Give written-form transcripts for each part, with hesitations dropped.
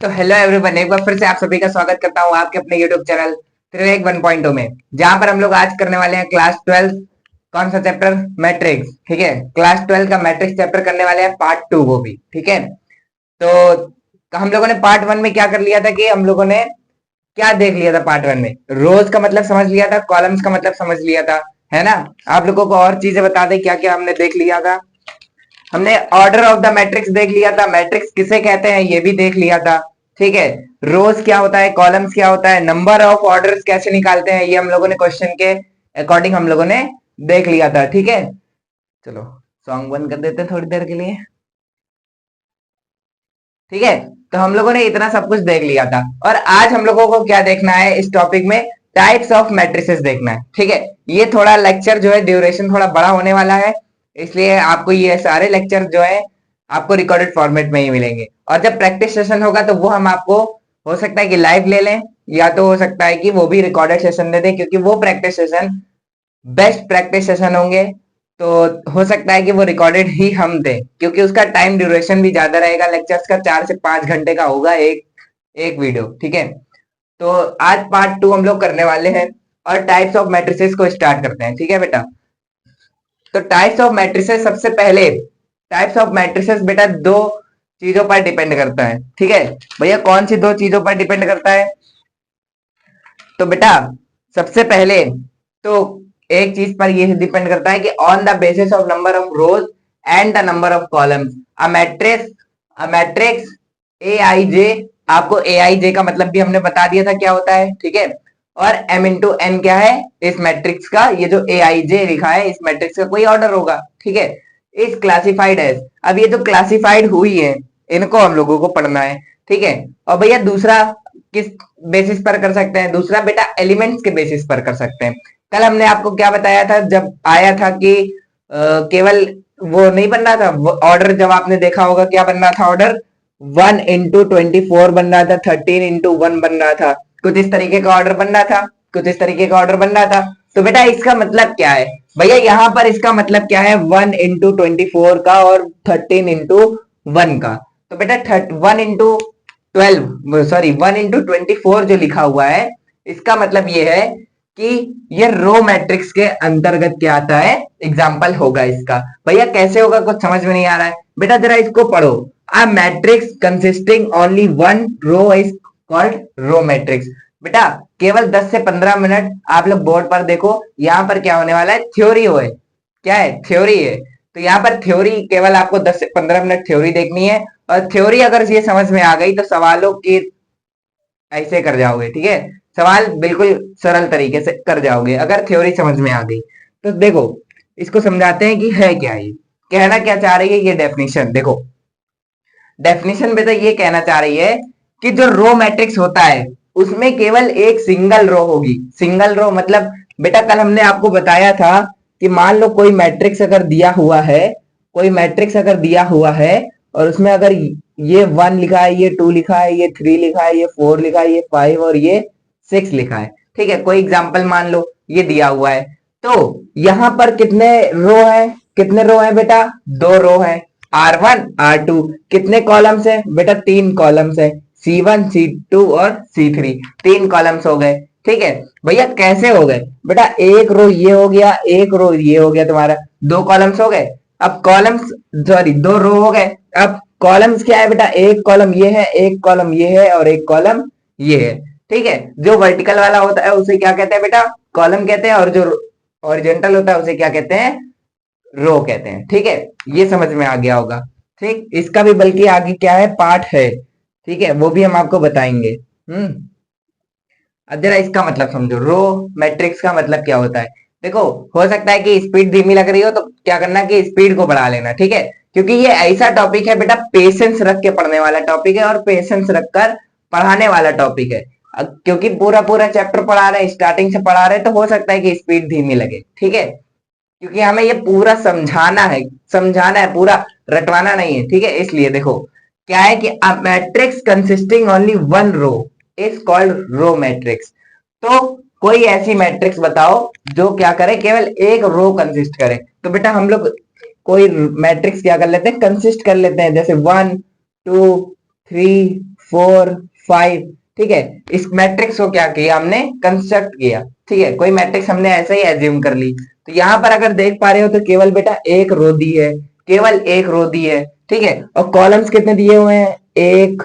तो hello everyone, एक बार फिर से आप सभी का स्वागत करता हूँ आपके अपने यूट्यूब चैनल त्रिवेक 1.0 में, जहां पर हम लोग आज करने वाले हैं क्लास 12। कौन सा चैप्टर? मैट्रिक्स। ठीक है, क्लास 12 का मैट्रिक्स चैप्टर करने वाले हैं, पार्ट 2 वो भी। ठीक है, तो हम लोगों ने पार्ट 1 में क्या कर लिया था कि हम लोगों ने क्या देख लिया था? पार्ट 1 में रोज का मतलब समझ लिया था, कॉलम्स का मतलब समझ लिया था, है ना? आप लोगों को और चीजें बता दें क्या क्या हमने देख लिया था। हमने ऑर्डर ऑफ द मैट्रिक्स देख लिया था, मैट्रिक्स किसे कहते हैं ये भी देख लिया था। ठीक है, रोज क्या होता है, कॉलम्स क्या होता है, नंबर ऑफ ऑर्डर्स कैसे निकालते हैं, ये हम लोगों ने क्वेश्चन के अकॉर्डिंग हम लोगों ने देख लिया था। ठीक है, चलो सॉन्ग बंद कर देते हैं थोड़ी देर के लिए। ठीक है, तो हम लोगों ने इतना सब कुछ देख लिया था और आज हम लोगों को क्या देखना है इस टॉपिक में? टाइप्स ऑफ मैट्रिसेस देखना है। ठीक है, ये थोड़ा लेक्चर जो है ड्यूरेशन थोड़ा बड़ा होने वाला है, इसलिए आपको ये सारे लेक्चर जो है आपको रिकॉर्डेड फॉर्मेट में ही मिलेंगे। और जब प्रैक्टिस सेशन होगा तो वो हम आपको हो सकता है कि लाइव ले लें, या तो हो सकता है कि वो भी रिकॉर्डेड सेशन दे दें, क्योंकि वो practice session best practice session होंगे। तो हो सकता है कि वो रिकॉर्डेड ही हम दें, क्योंकि उसका टाइम ड्यूरेशन भी ज्यादा रहेगा। लेक्चर्स का 4 से 5 घंटे का होगा एक एक वीडियो। ठीक है, तो आज पार्ट 2 हम लोग करने वाले हैं और टाइप्स ऑफ मैट्रिसेस को स्टार्ट करते हैं। ठीक है बेटा, तो टाइप्स ऑफ मैट्रिसेस, सबसे पहले टाइप्स ऑफ मैट्रिसेस बेटा दो चीजों पर डिपेंड करता है। ठीक है भैया, कौन सी दो चीजों पर डिपेंड करता है? तो बेटा सबसे पहले तो एक चीज पर ये डिपेंड करता है कि on the basis of number of rows and the number of columns a matrix A I J. आपको ए आई जे का मतलब भी हमने बता दिया था क्या होता है। ठीक है, और m इंटू एन क्या है इस मैट्रिक्स का? ये जो ए आई जे लिखा है इस मैट्रिक्स का कोई ऑर्डर होगा। ठीक है, इज क्लासिफाइड एज। अब ये जो क्लासिफाइड हुई है इनको हम लोगों को पढ़ना है। ठीक है, और भैया दूसरा किस बेसिस पर कर सकते हैं? दूसरा बेटा एलिमेंट्स के बेसिस पर कर सकते हैं। कल हमने आपको क्या बताया था जब आया था कि केवल वो नहीं बन रहा था ऑर्डर, जब आपने देखा होगा क्या बन रहा था ऑर्डर? 1 इंटू 24 बन रहा था, 13 इंटू 1 बन रहा था, कुछ इस तरीके का ऑर्डर बन रहा था, कुछ इस तरीके का ऑर्डर बन रहा था। तो बेटा इसका मतलब क्या है भैया? यहाँ पर इसका मतलब क्या है? 1 इंटू 24 का और 13 इंटू 1 का। तो बेटा 1 इंटू 12 जो लिखा हुआ है इसका मतलब ये है कि ये रो मैट्रिक्स के अंतर्गत क्या आता है, एग्जाम्पल होगा इसका। भैया कैसे होगा, कुछ समझ में नहीं आ रहा है? बेटा जरा इसको पढ़ो। A matrix consisting only one row is called row matrix. बेटा केवल 10 से 15 मिनट आप लोग बोर्ड पर देखो, यहाँ पर क्या होने वाला है? थ्योरी हो है। क्या है? थ्योरी है। तो यहाँ पर थ्योरी केवल आपको 10 से 15 मिनट थ्योरी देखनी है, और थ्योरी अगर ये समझ में आ गई तो सवालों की ऐसे कर जाओगे। ठीक है, सवाल बिल्कुल सरल तरीके से कर जाओगे अगर थ्योरी समझ में आ गई। तो देखो इसको समझाते हैं कि है क्या ये, कहना क्या चाह रही है ये डेफिनेशन। देखो डेफिनेशन में तो ये कहना चाह रही है कि जो रो मैट्रिक्स होता है उसमें केवल एक सिंगल रो होगी। सिंगल रो मतलब बेटा कल हमने आपको बताया था कि मान लो कोई मैट्रिक्स अगर दिया हुआ है, कोई मैट्रिक्स अगर दिया हुआ है और उसमें अगर ये 1 लिखा है, ये 2 लिखा है, ये 3 लिखा है, ये 4 लिखा है, ये 5 और ये 6 लिखा है। ठीक है, कोई एग्जाम्पल मान लो ये दिया हुआ है, तो यहां पर कितने रो है? कितने रो है बेटा? 2 रो है। R1 R2 कितने कॉलम्स है बेटा? 3 कॉलम्स है। C1 C2 और C3 3 कॉलम्स हो गए। ठीक है भैया, कैसे हो गए बेटा? एक रो ये हो गया, एक रो ये हो गया, तुम्हारा 2 कॉलम्स हो गए। अब कॉलम्स, सॉरी 2 रो हो गए। अब कॉलम्स क्या है बेटा? एक कॉलम ये है, एक कॉलम ये है और एक कॉलम ये है। ठीक है, जो वर्टिकल वाला होता है उसे क्या कहते हैं बेटा? कॉलम कहते हैं, और जो हॉरिजॉन्टल होता है उसे क्या कहते हैं? रो कहते हैं। ठीक है, ये समझ में आ गया होगा। ठीक, इसका भी बल्कि आगे क्या है, पार्ट है। ठीक है, वो भी हम आपको बताएंगे। अब जरा इसका मतलब समझो, रो मैट्रिक्स का मतलब क्या होता है। देखो हो सकता है कि स्पीड धीमी लग रही हो तो क्या करना कि स्पीड को बढ़ा लेना। ठीक है, क्योंकि ये ऐसा टॉपिक है बेटा, पेशेंस रख के पढ़ने वाला टॉपिक है और पेशेंस रखकर पढ़ाने वाला टॉपिक है। क्योंकि पूरा पूरा चैप्टर पढ़ा रहे हैं, स्टार्टिंग से पढ़ा रहे हैं, तो हो सकता है कि स्पीड धीमी लगे। ठीक है, क्योंकि हमें ये पूरा समझाना है, समझाना है, पूरा रटवाना नहीं है। ठीक है, इसलिए देखो क्या है कि a matrix consisting only one row is called row matrix. तो कोई ऐसी मैट्रिक्स बताओ जो क्या करे, केवल एक रो कंसिस्ट करे। तो बेटा हम लोग कोई मैट्रिक्स क्या कर लेते हैं, कंसिस्ट कर लेते हैं, जैसे 1 2 3 4 5, ठीक है। इस मैट्रिक्स को क्या किया हमने, कंस्ट्रक्ट किया, ठीक है। कोई मैट्रिक्स हमने ऐसे ही एज्यूम कर ली। तो यहाँ पर अगर देख पा रहे हो तो केवल बेटा एक रो दी है, केवल एक रो दी है, ठीक है। और कॉलम्स कितने दिए हुए हैं, 1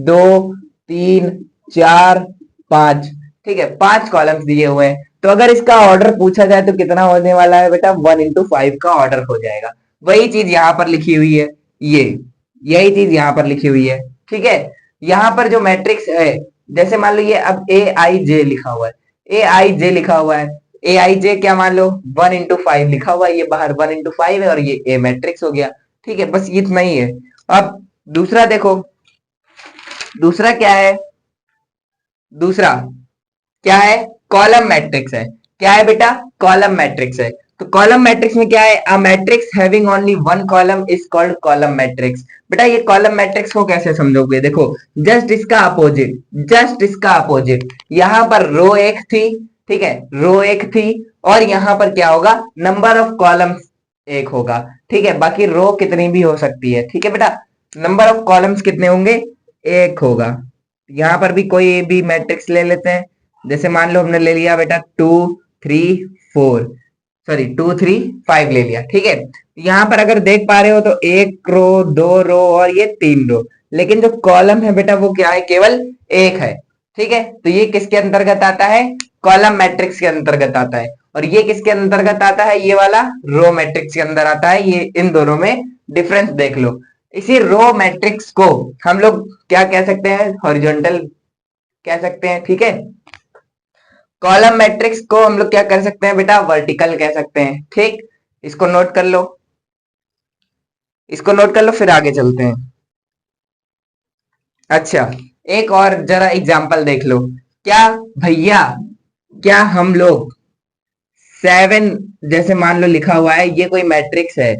2 3 4 5, ठीक है, 5 कॉलम्स दिए हुए हैं। तो अगर इसका ऑर्डर पूछा जाए तो कितना होने वाला है बेटा, 1 into 5 का ऑर्डर हो जाएगा। वही चीज यहाँ पर लिखी हुई है, ये यही चीज यहाँ पर लिखी हुई है, ठीक है। यहाँ पर जो मैट्रिक्स है, जैसे मान लो ये अब ए आई जे लिखा हुआ है, ए आई जे लिखा हुआ है, ए आई जे क्या मान लो 1 into 5 लिखा हुआ है, ये बाहर 1 into 5 है और ये ए मैट्रिक्स हो गया, ठीक है। बस इतना ही है। अब दूसरा देखो, दूसरा क्या है, दूसरा क्या है, कॉलम मैट्रिक्स है। क्या है बेटा, कॉलम मैट्रिक्स है। तो कॉलम मैट्रिक्स में क्या है, a matrix having only one column is called column matrix. बेटा ये कॉलम मैट्रिक्स को कैसे समझोगे, देखो जस्ट इसका अपोजिट, जस्ट इसका अपोजिट, यहां पर रो एक थी, ठीक है, रो एक थी, और यहां पर क्या होगा, नंबर ऑफ कॉलम्स एक होगा, ठीक है। बाकी रो कितनी भी हो सकती है, ठीक है बेटा, नंबर ऑफ कॉलम्स कितने होंगे, एक होगा। यहां पर भी कोई भी मैट्रिक्स ले लेते हैं, जैसे मान लो हमने ले लिया बेटा 2 3 4, सॉरी 2 3 5 ले लिया, ठीक है। यहाँ पर अगर देख पा रहे हो तो एक रो, दो रो और ये 3 रो, लेकिन जो कॉलम है बेटा वो क्या है, केवल एक है, ठीक है। तो ये किसके अंतर्गत आता है, कॉलम मैट्रिक्स के अंतर्गत आता है। और ये किसके अंतर्गत आता है, ये वाला रो मैट्रिक्स के अंदर आता है। ये इन दोनों में डिफरेंस देख लो। इसी रो मैट्रिक्स को हम लोग क्या कह सकते हैं, हॉरिजॉन्टल कह सकते हैं, ठीक है। कॉलम मैट्रिक्स को हम लोग क्या कर सकते हैं बेटा, वर्टिकल कह सकते हैं, ठीक। इसको नोट कर लो, इसको नोट कर लो, फिर आगे चलते हैं। अच्छा, एक और जरा एग्जांपल देख लो। क्या भैया, क्या हम लोग 7, जैसे मान लो लिखा हुआ है, ये कोई मैट्रिक्स है,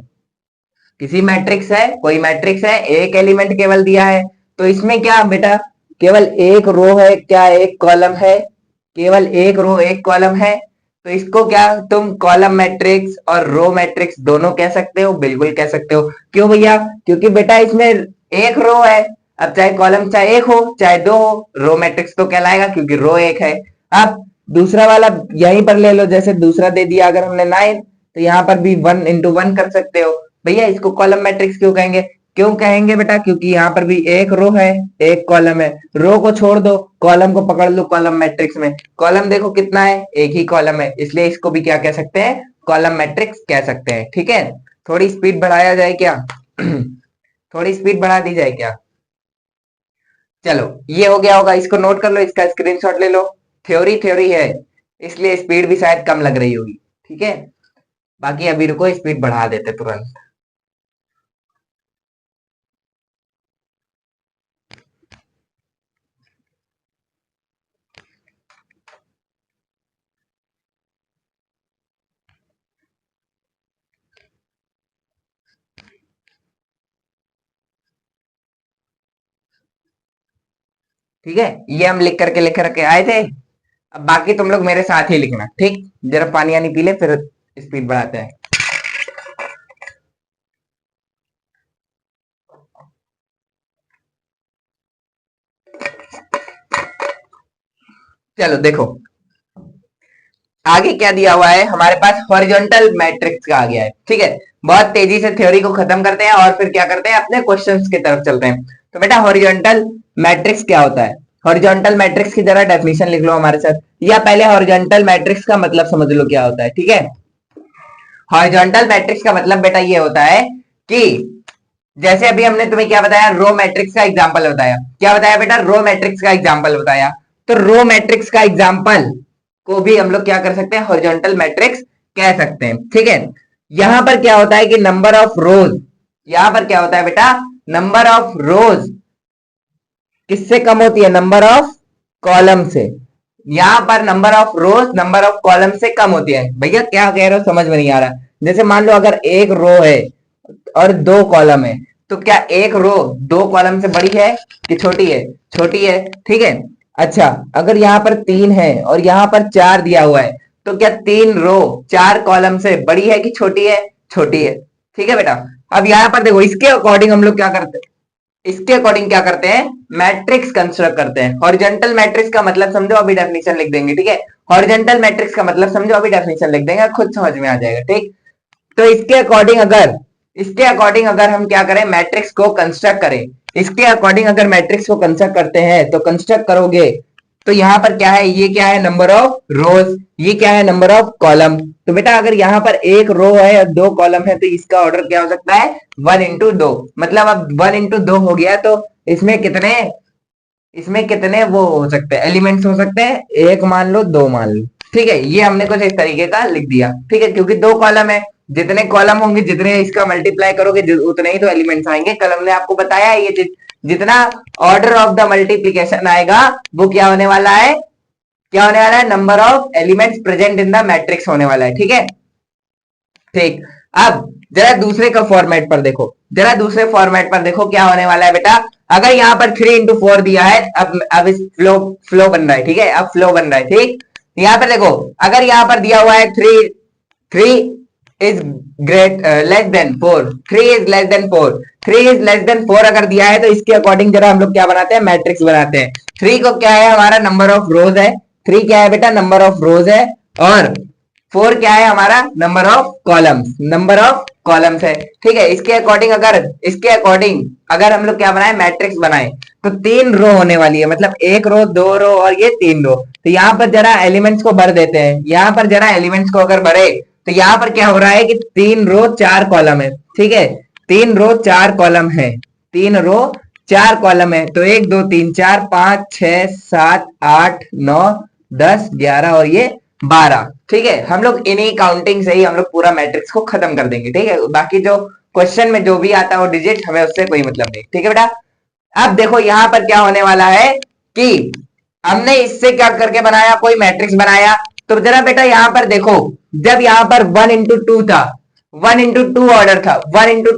किसी मैट्रिक्स है, कोई मैट्रिक्स है, एक एलिमेंट केवल दिया है, तो इसमें क्या बेटा, केवल एक रो है, क्या एक कॉलम है, केवल एक रो एक कॉलम है। तो इसको क्या तुम कॉलम मैट्रिक्स और रो मैट्रिक्स दोनों कह सकते हो, बिल्कुल कह सकते हो। क्यों भैया, क्योंकि बेटा इसमें एक रो है, अब चाहे कॉलम चाहे एक हो चाहे दो हो, रो मैट्रिक्स तो कहलाएगा क्योंकि रो एक है। अब दूसरा वाला यहीं पर ले लो, जैसे दूसरा दे दिया अगर हमने 9, तो यहाँ पर भी 1 into 1 कर सकते हो। भैया इसको कॉलम मैट्रिक्स क्यों कहेंगे, क्यों कहेंगे बेटा, क्योंकि यहाँ पर भी एक रो है एक कॉलम है, रो को छोड़ दो कॉलम को पकड़ लो कॉलम मैट्रिक्स में, कॉलम देखो कितना है, एक ही कॉलम है, इसलिए इसको भी क्या कह सकते हैं, कॉलम मैट्रिक्स कह सकते हैं, ठीक है। थोड़ी स्पीड बढ़ाया जाए क्या थोड़ी स्पीड बढ़ा दी जाए क्या, चलो ये हो गया होगा, इसको नोट कर लो, इसका स्क्रीनशॉट ले लो। थ्योरी थ्योरी है इसलिए स्पीड भी शायद कम लग रही होगी, ठीक है। बाकी अभी रुको, स्पीड बढ़ा देते तुरंत। ठीक है, ये हम लिख करके आए थे। अब बाकी तुम लोग मेरे साथ ही लिखना, ठीक। जरा पानी आनी पी ले, फिर स्पीड बढ़ाते हैं। चलो देखो आगे क्या दिया हुआ है हमारे पास, हॉरिजॉन्टल मैट्रिक्स का आ गया है, ठीक है। बहुत तेजी से थ्योरी को खत्म करते हैं और फिर क्या करते हैं, अपने क्वेश्चंस की तरफ चलते हैं। तो बेटा हॉरिजॉन्टल मैट्रिक्स क्या होता है, हॉरिजॉन्टल मैट्रिक्स की जरा डेफिनेशन लिख लो हमारे साथ, या पहले हॉरिजॉन्टल मैट्रिक्स का मतलब समझ लो क्या होता है, ठीक है। हॉरिजॉन्टल मैट्रिक्स का मतलब बेटा ये होता है कि जैसे अभी हमने तुम्हें क्या बताया, रो मैट्रिक्स का एग्जांपल बताया, क्या बताया बेटा, रो मैट्रिक्स का एग्जांपल बताया। तो रो मैट्रिक्स का एग्जांपल को भी हम लोग क्या कर सकते हैं, हॉरिजॉन्टल मैट्रिक्स कह सकते हैं, ठीक है। यहां पर क्या होता है कि नंबर ऑफ रोज, यहां पर क्या होता है बेटा, नंबर ऑफ रोज किससे कम होती है, नंबर ऑफ कॉलम से। यहां पर number of rose number of column से कम होती है। भैया क्या कह रहे हो, समझ में नहीं आ रहा। जैसे मान लो अगर एक रो है और दो कॉलम है, तो क्या एक रो दो कॉलम से बड़ी है कि छोटी है, छोटी है, ठीक है। अच्छा अगर यहाँ पर 3 है और यहाँ पर 4 दिया हुआ है, तो क्या 3 रो 4 कॉलम से बड़ी है कि छोटी है, छोटी है, ठीक है बेटा। अब यहाँ पर देखो इसके अकॉर्डिंग हम लोग क्या करते हैं, इसके अकॉर्डिंग क्या करते हैं, मैट्रिक्स कंस्ट्रक्ट करते हैं। हॉरिजॉन्टल मैट्रिक्स का मतलब समझो, अभी डेफिनेशन लिख देंगे, ठीक है। हॉरिजॉन्टल मैट्रिक्स का मतलब समझो, अभी डेफिनेशन लिख देंगे, खुद समझ में आ जाएगा, ठीक। तो इसके अकॉर्डिंग अगर हम क्या करें, मैट्रिक्स को कंस्ट्रक्ट करें, इसके अकॉर्डिंग अगर मैट्रिक्स को कंस्ट्रक्ट करते हैं तो कंस्ट्रक्ट करोगे तो यहाँ पर क्या है, ये क्या है, नंबर ऑफ रोज, ये क्या है, नंबर ऑफ कॉलम। तो बेटा अगर यहाँ पर एक रो है और दो कॉलम है तो इसका ऑर्डर क्या हो सकता है, 1 into 2। मतलब अब 1 into 2 हो गया तो इसमें कितने वो हो सकते हैं, एलिमेंट्स हो सकते हैं, एक मान लो, दो मान लो, ठीक है। ये हमने कुछ इस तरीके का लिख दिया, ठीक है, क्योंकि दो कॉलम है, जितने कॉलम होंगे जितने इसका मल्टीप्लाई करोगे उतने ही तो एलिमेंट्स आएंगे। कल हमने आपको बताया है ये जितना ऑर्डर ऑफ द मल्टीप्लीकेशन आएगा वो क्या होने वाला है, number of elements present in the matrix होने वाला है, ठीक है। ठीक, अब जरा दूसरे का फॉर्मेट पर देखो, दूसरे फॉर्मेट पर देखो क्या होने वाला है बेटा। अगर यहाँ पर 3 into 4 दिया है, अब इस फ्लो बन रहा है, ठीक है, अब फ्लो बन रहा है, ठीक। यहाँ पर देखो, अगर यहाँ पर दिया हुआ है 3 is great less than 4, 3 is less than 4, 3 is less than 4 अगर दिया है तो इसके अकॉर्डिंग जरा हम लोग क्या बनाते हैं, मैट्रिक्स बनाते हैं। 3 को क्या है, हमारा नंबर ऑफ रोज है, 3 क्या है बेटा, नंबर ऑफ रोज है, और 4 क्या है हमारा, नंबर ऑफ कॉलम्स है, ठीक है। इसके अकॉर्डिंग अगर हम लोग क्या बनाए, मैट्रिक्स बनाए, तो 3 रो होने वाली है, मतलब 1 रो, 2 रो और ये 3 रो। तो यहाँ पर जरा एलिमेंट्स को भर देते हैं, यहाँ पर जरा एलिमेंट्स को अगर भरे तो यहाँ पर क्या हो रहा है कि 3 रो 4 कॉलम है, ठीक है, 3 रो 4 कॉलम है, 3 रो 4 कॉलम है। तो 1 2 3 4 5 6 7 8 9 10 11 और ये 12, ठीक है। हम लोग इन्हीं काउंटिंग से ही हम लोग पूरा मैट्रिक्स को खत्म कर देंगे, ठीक है। बाकी जो क्वेश्चन में जो भी आता है वो डिजिट, हमें उससे कोई मतलब नहीं, ठीक है बेटा। अब देखो यहाँ पर क्या होने वाला है कि हमने इससे क्या करके बनाया, कोई मैट्रिक्स बनाया। तो जरा बेटा यहाँ पर देखो, जब यहाँ पर 1 into 2 था, 1 into 2 ऑर्डर था, 1 into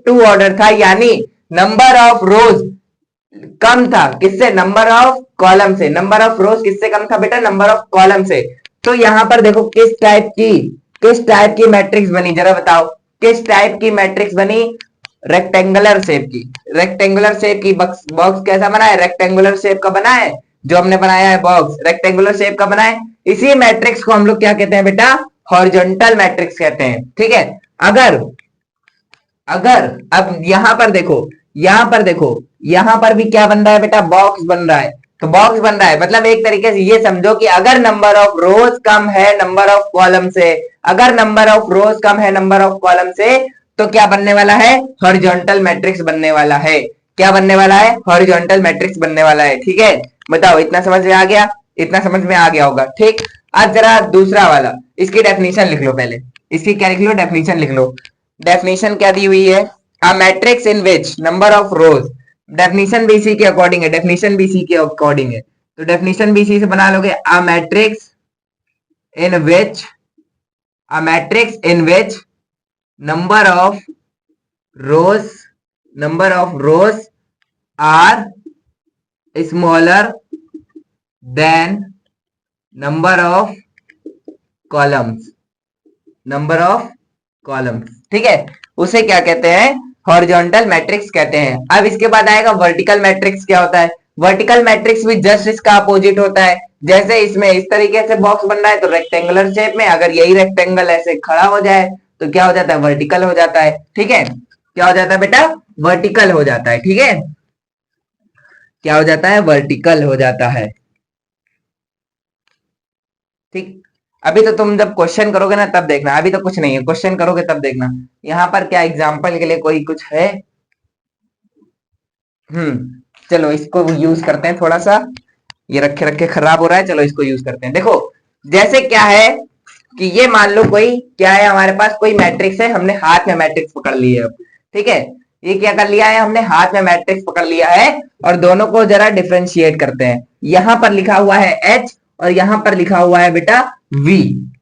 2 ऑर्डर था, यानी नंबर ऑफ रोज कम था, किससे, नंबर ऑफ कॉलम से। नंबर ऑफ रोज किससे कम था बेटा, नंबर ऑफ कॉलम से। तो यहां पर देखो किस टाइप की मैट्रिक्स बनी, जरा बताओ किस टाइप की मैट्रिक्स बनी, रेक्टेंगुलर शेप की। बॉक्स कैसा बना है, रेक्टेंगुलर शेप का बना है, जो हमने बनाया है बॉक्स रेक्टेंगुलर शेप का बना है। इसी मैट्रिक्स को हम लोग क्या कहते हैं बेटा, हॉरिजॉन्टल मैट्रिक्स कहते हैं, ठीक है। अगर अगर अब यहां पर भी क्या बन रहा है बेटा, बॉक्स बन रहा है। तो बॉक्स बन रहा है मतलब एक तरीके से ये समझो कि अगर नंबर ऑफ रोज कम है नंबर ऑफ कॉलम से, तो क्या बनने वाला है, हॉरिजॉन्टल मैट्रिक्स बनने वाला है। क्या बनने वाला है, हॉरिजॉन्टल मैट्रिक्स बनने वाला है, ठीक है। बताओ, इतना समझ में आ गया, होगा, ठीक। अब जरा दूसरा वाला, इसकी डेफिनेशन लिख लो पहले, इसकी क्या लिख लो, डेफिनेशन लिख लो। डेफिनेशन क्या दी हुई है, अ matrix in which number of rose, definition भी इसी के अकॉर्डिंग है, तो डेफिनेशन भी इसी से बना लोगे। A matrix in which number of rows are smaller than number of columns, ठीक है, उसे क्या कहते हैं, हॉरिजॉन्टल मैट्रिक्स कहते हैं। अब इसके बाद आएगा वर्टिकल मैट्रिक्स। क्या होता है, वर्टिकल मैट्रिक्स भी जस्ट इसका अपोजिट होता है। जैसे इसमें इस तरीके से बॉक्स बन रहा है तो रेक्टेंगुलर शेप में, अगर यही रेक्टेंगल ऐसे खड़ा हो जाए तो क्या हो जाता है, वर्टिकल हो जाता है, ठीक है। क्या हो जाता है बेटा, वर्टिकल हो जाता है, ठीक है। क्या हो जाता है, वर्टिकल हो जाता है, ठीक। अभी तो तुम जब क्वेश्चन करोगे ना तब देखना, अभी तो कुछ नहीं है, क्वेश्चन करोगे तब देखना। यहाँ पर क्या एग्जाम्पल के लिए कोई कुछ है, चलो इसको यूज करते हैं थोड़ा सा, ये रखे रखे खराब हो रहा है, चलो इसको यूज करते हैं। देखो जैसे क्या है कि ये मान लो कोई क्या है, हमारे पास कोई मैट्रिक्स है, हमने हाथ में मैट्रिक्स पकड़ ली है अब, ठीक है। ये क्या कर लिया है, हमने हाथ में मैट्रिक्स पकड़ लिया है, और दोनों को जरा डिफरेंशिएट करते हैं। यहां पर लिखा हुआ है एच और यहां पर लिखा हुआ है बेटा वी।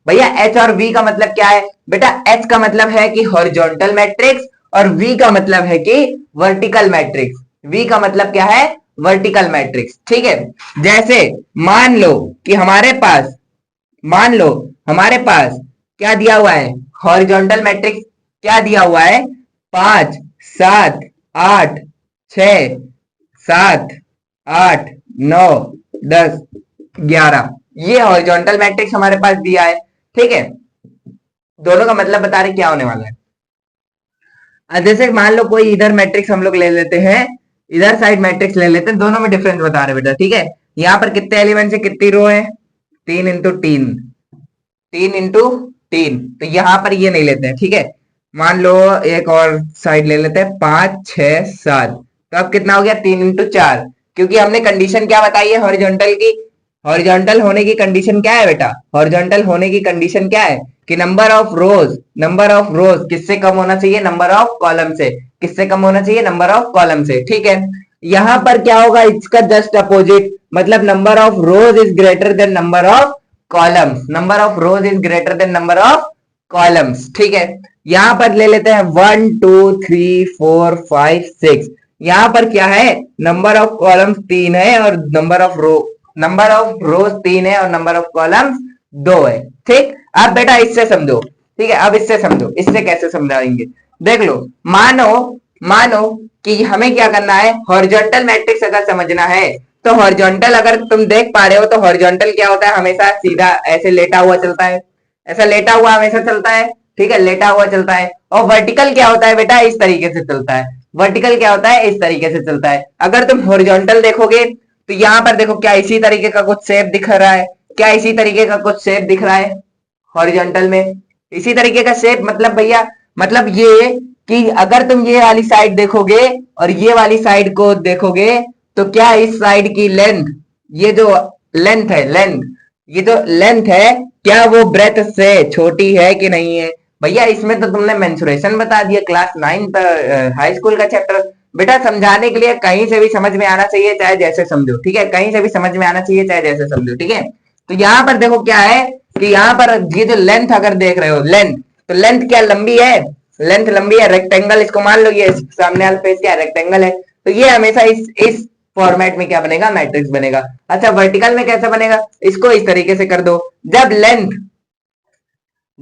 भैया एच और वी का मतलब क्या है बेटा, एच का मतलब है कि हॉरिजॉन्टल मैट्रिक्स और वी का मतलब है कि वर्टिकल मैट्रिक्स। वी का मतलब क्या है, वर्टिकल मैट्रिक्स, ठीक है। जैसे मान लो कि हमारे पास क्या दिया हुआ है, हॉरिजॉन्टल मैट्रिक्स क्या दिया हुआ है, 5 7 8, 6, 7, 8, 9, 10, 11, ये हॉरिजॉन्टल मैट्रिक्स हमारे पास दिया है। ठीक है, दोनों का मतलब बता रहे क्या होने वाला है। जैसे मान लो कोई इधर मैट्रिक्स हम लोग ले लेते हैं, इधर साइड मैट्रिक्स ले लेते हैं, दोनों में डिफरेंस बता रहे बेटा। ठीक है, यहाँ पर कितने एलिमेंट्स है, कितनी रो है, 3 इंटू 3, 3 इंटू 3, तो यहां पर ये नहीं लेते हैं। ठीक है, मान लो एक और साइड ले लेते हैं, 5, 6, 7, तो अब कितना हो गया, 3 इंटू 4, क्योंकि हमने कंडीशन क्या बताई है हॉरिजॉन्टल की। हॉरिजॉन्टल होने की कंडीशन क्या है बेटा, हॉरिजॉन्टल होने की कंडीशन क्या है कि नंबर ऑफ रोज किससे कम होना चाहिए, नंबर ऑफ कॉलम से, किससे कम होना चाहिए, नंबर ऑफ कॉलम से। ठीक है, यहां पर क्या होगा, इसका जस्ट अपोजिट, मतलब number of rose is greater than number of columns, number of rose is greater than number of columns. ठीक है, यहां पर ले लेते हैं 1, 2, 3, 4, 5, 6, यहां पर क्या है, नंबर ऑफ कॉलम्स 3 है और नंबर ऑफ रोज 3 है और नंबर ऑफ कॉलम्स 2 है। ठीक, अब बेटा इससे समझो। ठीक है, अब इससे समझो, इससे कैसे समझाएंगे, देख लो। मानो मानो कि हमें क्या करना है, हॉरिजॉन्टल मैट्रिक्स अगर समझना है, तो हॉरिजॉन्टल अगर तुम देख पा रहे हो तो हॉरिजॉन्टल क्या होता है, हमेशा सीधा ऐसे लेटा हुआ चलता है, ऐसा लेटा हुआ हमेशा चलता है। ठीक है, लेटा हुआ चलता है। और वर्टिकल क्या होता है बेटा, इस तरीके से चलता है। वर्टिकल क्या होता है, इस तरीके से चलता है। अगर तुम हॉरिजॉन्टल देखोगे तो यहां पर देखो, क्या इसी तरीके का कुछ शेप दिख रहा है, क्या इसी तरीके का कुछ शेप दिख रहा है हॉरिजॉन्टल में, इसी तरीके का शेप, मतलब भैया, मतलब ये कि अगर तुम ये वाली साइड देखोगे और ये वाली साइड को देखोगे, तो क्या इस साइड की लेंथ, ये जो लेंथ है, ये जो लेंथ है, क्या वो ब्रेथ से छोटी है कि नहीं है। भैया इसमें तो तुमने मेंसुरेशन बता दिया, क्लास 9 हाई स्कूल का चैप्टर। बेटा समझाने के लिए कहीं से भी समझ में आना चाहिए, चाहे जैसे समझो। ठीक है, कहीं से भी समझ में आना चाहिए, चाहे जैसे समझो। ठीक है, तो यहाँ पर देखो क्या है कि यहाँ पर ये जो लेंथ अगर देख रहे हो, लेंथ, तो लेंथ क्या लंबी है, लेंथ लंबी है, रेक्टेंगल, इसको मान लो ये सामने वाला फेस क्या रेक्टेंगल है, तो ये हमेशा इस फॉर्मेट में क्या बनेगा, मैट्रिक्स बनेगा। अच्छा, वर्टिकल में कैसे बनेगा, इसको इस तरीके से कर दो, जब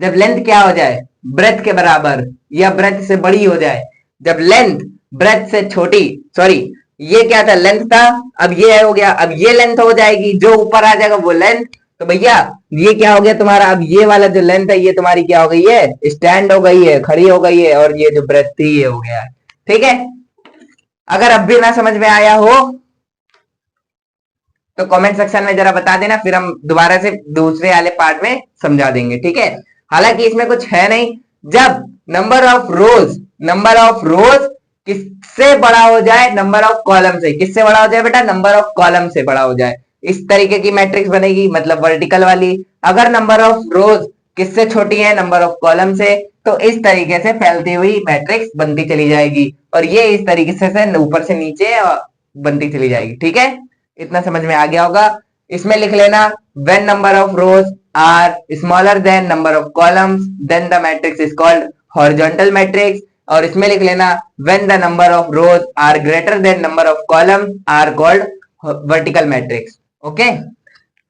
लेंथ क्या हो जाए, ब्रेथ के बराबर या ब्रेथ से बड़ी हो जाए, जब लेंथ ब्रेथ से छोटी, सॉरी ये क्या था, लेंथ था, अब ये हो गया, अब ये लेंथ हो जाएगी, जो ऊपर आ जाएगा वो लेंथ। तो भैया ये क्या हो गया तुम्हारा, अब ये वाला जो लेंथ है ये तुम्हारी क्या हो गई है, स्टैंड हो गई है, खड़ी हो गई है, और ये जो ब्रेथ थी ये हो गया है। ठीक है, अगर अब भी ना समझ में आया हो तो कमेंट सेक्शन में जरा बता देना, फिर हम दोबारा से दूसरे वाले पार्ट में समझा देंगे। ठीक है, हालांकि इसमें कुछ है नहीं, जब नंबर ऑफ रोज किससे बड़ा हो जाए, नंबर ऑफ कॉलम से, किससे बड़ा हो जाए बेटा, नंबर ऑफ कॉलम से बड़ा हो जाए, इस तरीके की मैट्रिक्स बनेगी, मतलब वर्टिकल वाली। अगर नंबर ऑफ रोज किससे छोटी है, नंबर ऑफ कॉलम से, तो इस तरीके से फैलती हुई मैट्रिक्स बनती चली जाएगी, और ये इस तरीके से ऊपर से नीचे बनती चली जाएगी। ठीक है, इतना समझ में आ गया होगा। इसमें लिख लेना, when number of rows are smaller than number of columns then the matrix is called horizontal matrix. और इसमें लिख लेना, when the number of rows are greater than number of columns are called vertical matrix. Okay,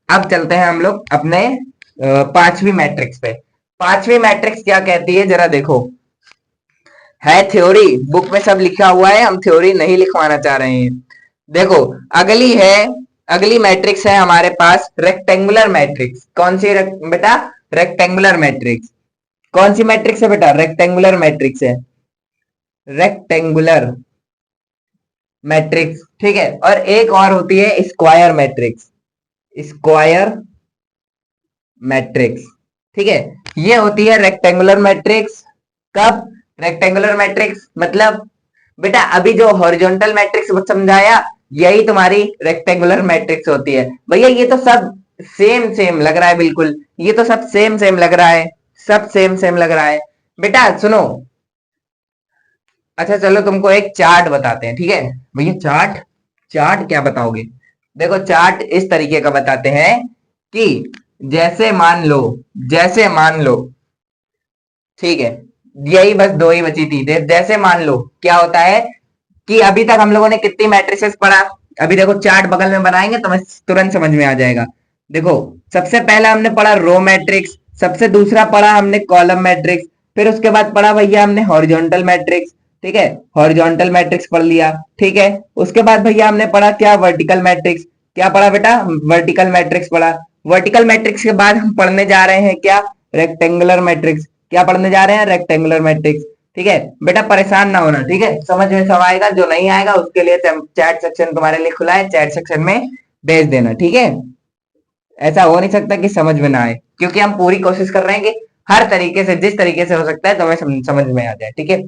अब चलते हैं हम लोग अपने पांचवी मैट्रिक्स पे। पांचवी मैट्रिक्स क्या कहती है जरा देखो, है थ्योरी, बुक में सब लिखा हुआ है, हम थ्योरी नहीं लिखवाना चाह रहे हैं। देखो, अगली मैट्रिक्स है हमारे पास रेक्टेंगुलर मैट्रिक्स। कौन सी बेटा, रेक्टेंगुलर मैट्रिक्स। कौन सी मैट्रिक्स है बेटा, रेक्टेंगुलर मैट्रिक्स है, रेक्टेंगुलर मैट्रिक्स। ठीक है, और एक और होती है स्क्वायर मैट्रिक्स, स्क्वायर मैट्रिक्स। ठीक है, ये होती है रेक्टेंगुलर मैट्रिक्स। कब, रेक्टेंगुलर मैट्रिक्स मतलब बेटा अभी जो हॉरिजॉन्टल मैट्रिक्स समझाया, यही तुम्हारी रेक्टेंगुलर मैट्रिक्स होती है। भैया ये तो सब सेम सेम लग रहा है, बिल्कुल ये तो सब सेम सेम लग रहा है, सब सेम सेम लग रहा है। बेटा सुनो, अच्छा चलो तुमको एक चार्ट बताते हैं। ठीक है भैया, चार्ट, चार्ट क्या बताओगे, देखो चार्ट इस तरीके का बताते हैं कि जैसे मान लो, ठीक है, यही बस दो ही बची थी। जैसे मान लो क्या होता है कि अभी तक हम लोगों ने कितनी मैट्रिसेस पढ़ा, अभी देखो चार्ट बगल में बनाएंगे तो तुरंत समझ में आ जाएगा। देखो, सबसे पहला हमने पढ़ा रो मैट्रिक्स, सबसे दूसरा पढ़ा हमने कॉलम मैट्रिक्स, फिर उसके बाद पढ़ा भैया हमने हॉरिजॉन्टल मैट्रिक्स, ठीक है, हॉरिजॉन्टल मैट्रिक्स पढ़ लिया। ठीक है, उसके बाद भैया हमने पढ़ा क्या, वर्टिकल मैट्रिक्स। क्या पढ़ा बेटा, वर्टिकल मैट्रिक्स पढ़ा। वर्टिकल मैट्रिक्स के बाद हम पढ़ने जा रहे हैं क्या, रेक्टेंगुलर मैट्रिक्स। क्या पढ़ने जा रहे हैं, रेक्टेंगुलर मैट्रिक्स। ठीक है बेटा, परेशान ना होना, ठीक है, समझ में सब आएगा। जो नहीं आएगा उसके लिए चैट सेक्शन तुम्हारे लिए खुला है, चैट सेक्शन में भेज देना, ठीक है। ऐसा हो नहीं सकता कि समझ में ना आए, क्योंकि हम पूरी कोशिश कर रहे हैं कि हर तरीके से, जिस तरीके से हो सकता है तुम्हें समझ में आ जाए, ठीक है।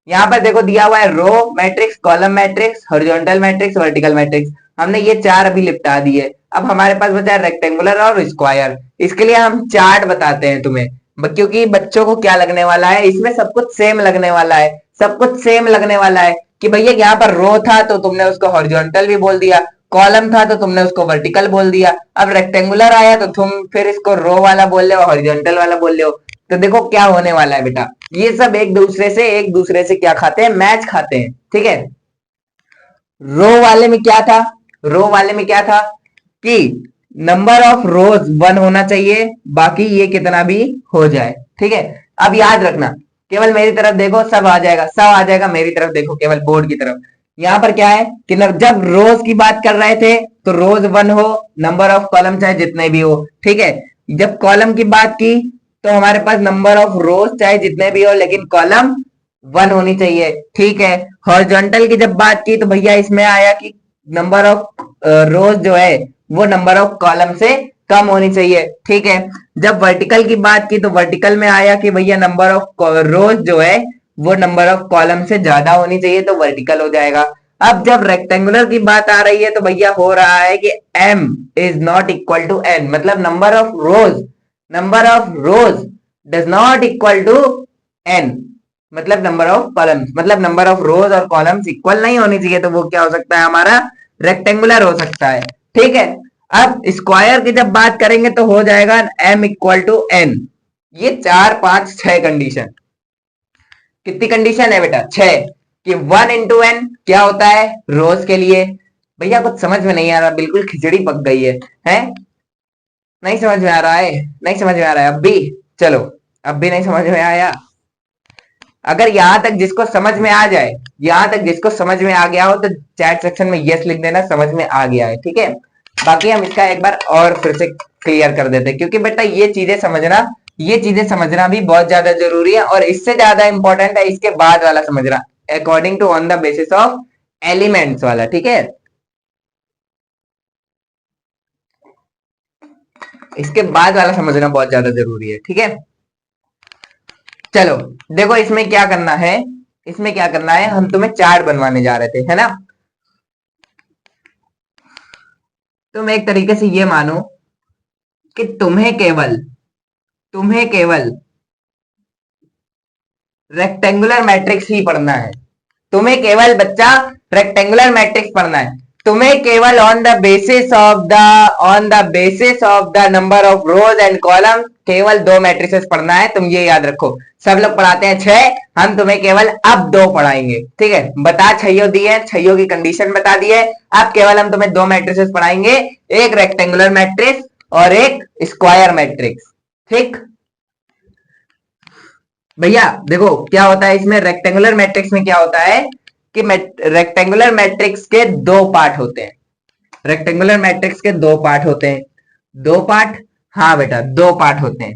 यहाँ पर देखो दिया हुआ है row matrix, column matrix, horizontal matrix, vertical matrix. हमने ये चार अभी लिपटा दिए। अब हमारे पास बचा है रेक्टेंगुलर और स्क्वायर। इसके लिए हम चार्ट बताते हैं तुम्हें, क्योंकि बच्चों को क्या लगने वाला है, इसमें सब कुछ सेम लगने वाला है। सब कुछ सेम लगने वाला है कि भैया यहाँ पर रो था तो तुमने उसको हॉरिजॉन्टल भी बोल दिया, कॉलम था तो तुमने उसको वर्टिकल बोल दिया, अब रेक्टेंगुलर आया तो तुम फिर इसको रो वाला बोल रहे हो, हॉरिजॉन्टल वाला बोल रहे हो। तो देखो क्या होने वाला है बेटा, ये सब एक दूसरे से क्या खाते हैं, मैच खाते हैं, ठीक है। रो वाले में क्या था, रो वाले में क्या था कि नंबर ऑफ रोज 1 होना चाहिए, बाकी ये कितना भी हो जाए, ठीक है। अब याद रखना, केवल मेरी तरफ देखो, सब आ जाएगा, सब आ जाएगा, मेरी तरफ देखो, केवल बोर्ड की तरफ। यहाँ पर क्या है कि जब रोज की बात कर रहे थे तो रोज 1 हो, नंबर ऑफ कॉलम चाहे जितने भी हो, ठीक है। जब कॉलम की बात की तो हमारे पास नंबर ऑफ रोज चाहे जितने भी हो, लेकिन कॉलम 1 होनी चाहिए, ठीक है। हॉरिजॉन्टल की जब बात की तो भैया इसमें आया कि नंबर ऑफ रोज जो है वो नंबर ऑफ कॉलम से कम होनी चाहिए, ठीक है। जब वर्टिकल की बात की तो वर्टिकल में आया कि भैया नंबर ऑफ रोज जो है वो नंबर ऑफ कॉलम से ज्यादा होनी चाहिए, तो वर्टिकल हो जाएगा। अब जब रेक्टेंगुलर की बात आ रही है तो भैया हो रहा है कि m is not equal to n, मतलब number of rows does not equal to n, मतलब नंबर ऑफ कॉलम्स, मतलब नंबर ऑफ रोज और कॉलम्स इक्वल नहीं होनी चाहिए, तो वो क्या हो सकता है, हमारा रेक्टेंगुलर हो सकता है, ठीक है। अब स्क्वायर की जब बात करेंगे तो हो जाएगा m इक्वल टू n। ये 4 5 6 कंडीशन, कितनी कंडीशन है बेटा, 6, कि 1 इंटू एन क्या होता है रोज के लिए। भैया कुछ समझ में नहीं आ रहा, बिल्कुल खिचड़ी पक गई है? नहीं समझ में आ रहा है, नहीं समझ में आ रहा है अब भी, चलो अब भी नहीं समझ में आया। अगर यहां तक जिसको समझ में आ जाए, यहां तक जिसको समझ में आ गया हो तो चैट सेक्शन में यस लिख देना, समझ में आ गया है, ठीक है। बाकी हम इसका एक बार और फिर से क्लियर कर देते हैं, क्योंकि बेटा ये चीजें समझना भी बहुत ज्यादा जरूरी है, और इससे ज्यादा इंपॉर्टेंट है इसके बाद वाला समझना, according to on the basis of elements वाला, ठीक है। इसके बाद वाला समझना बहुत ज्यादा जरूरी है, ठीक है। चलो देखो इसमें क्या करना है, इसमें क्या करना है, हम तुम्हें चार्ट बनवाने जा रहे थे, है ना। तुम एक तरीके से ये मानो कि तुम्हें केवल रेक्टेंगुलर मैट्रिक्स ही पढ़ना है। तुम्हें केवल बच्चा रेक्टेंगुलर मैट्रिक्स पढ़ना है। तुम्हें केवल on the basis of the number of rows and column केवल 2 मैट्रिसेस पढ़ना है, तुम ये याद रखो। सब लोग पढ़ाते हैं 6, हम तुम्हें केवल अब 2 पढ़ाएंगे, ठीक है। बता छैयों दी है, छैयों की कंडीशन बता दी है, अब केवल हम तुम्हें 2 मैट्रिसेस पढ़ाएंगे, एक रेक्टेंगुलर मैट्रिक्स और एक स्क्वायर मैट्रिक्स, ठीक। भैया देखो क्या होता है इसमें, रेक्टेंगुलर मैट्रिक्स में क्या होता है कि रेक्टेंगुलर मैट्रिक्स के 2 पार्ट होते हैं। रेक्टेंगुलर मैट्रिक्स के 2 पार्ट होते हैं, 2 पार्ट, हाँ बेटा 2 पार्ट होते हैं।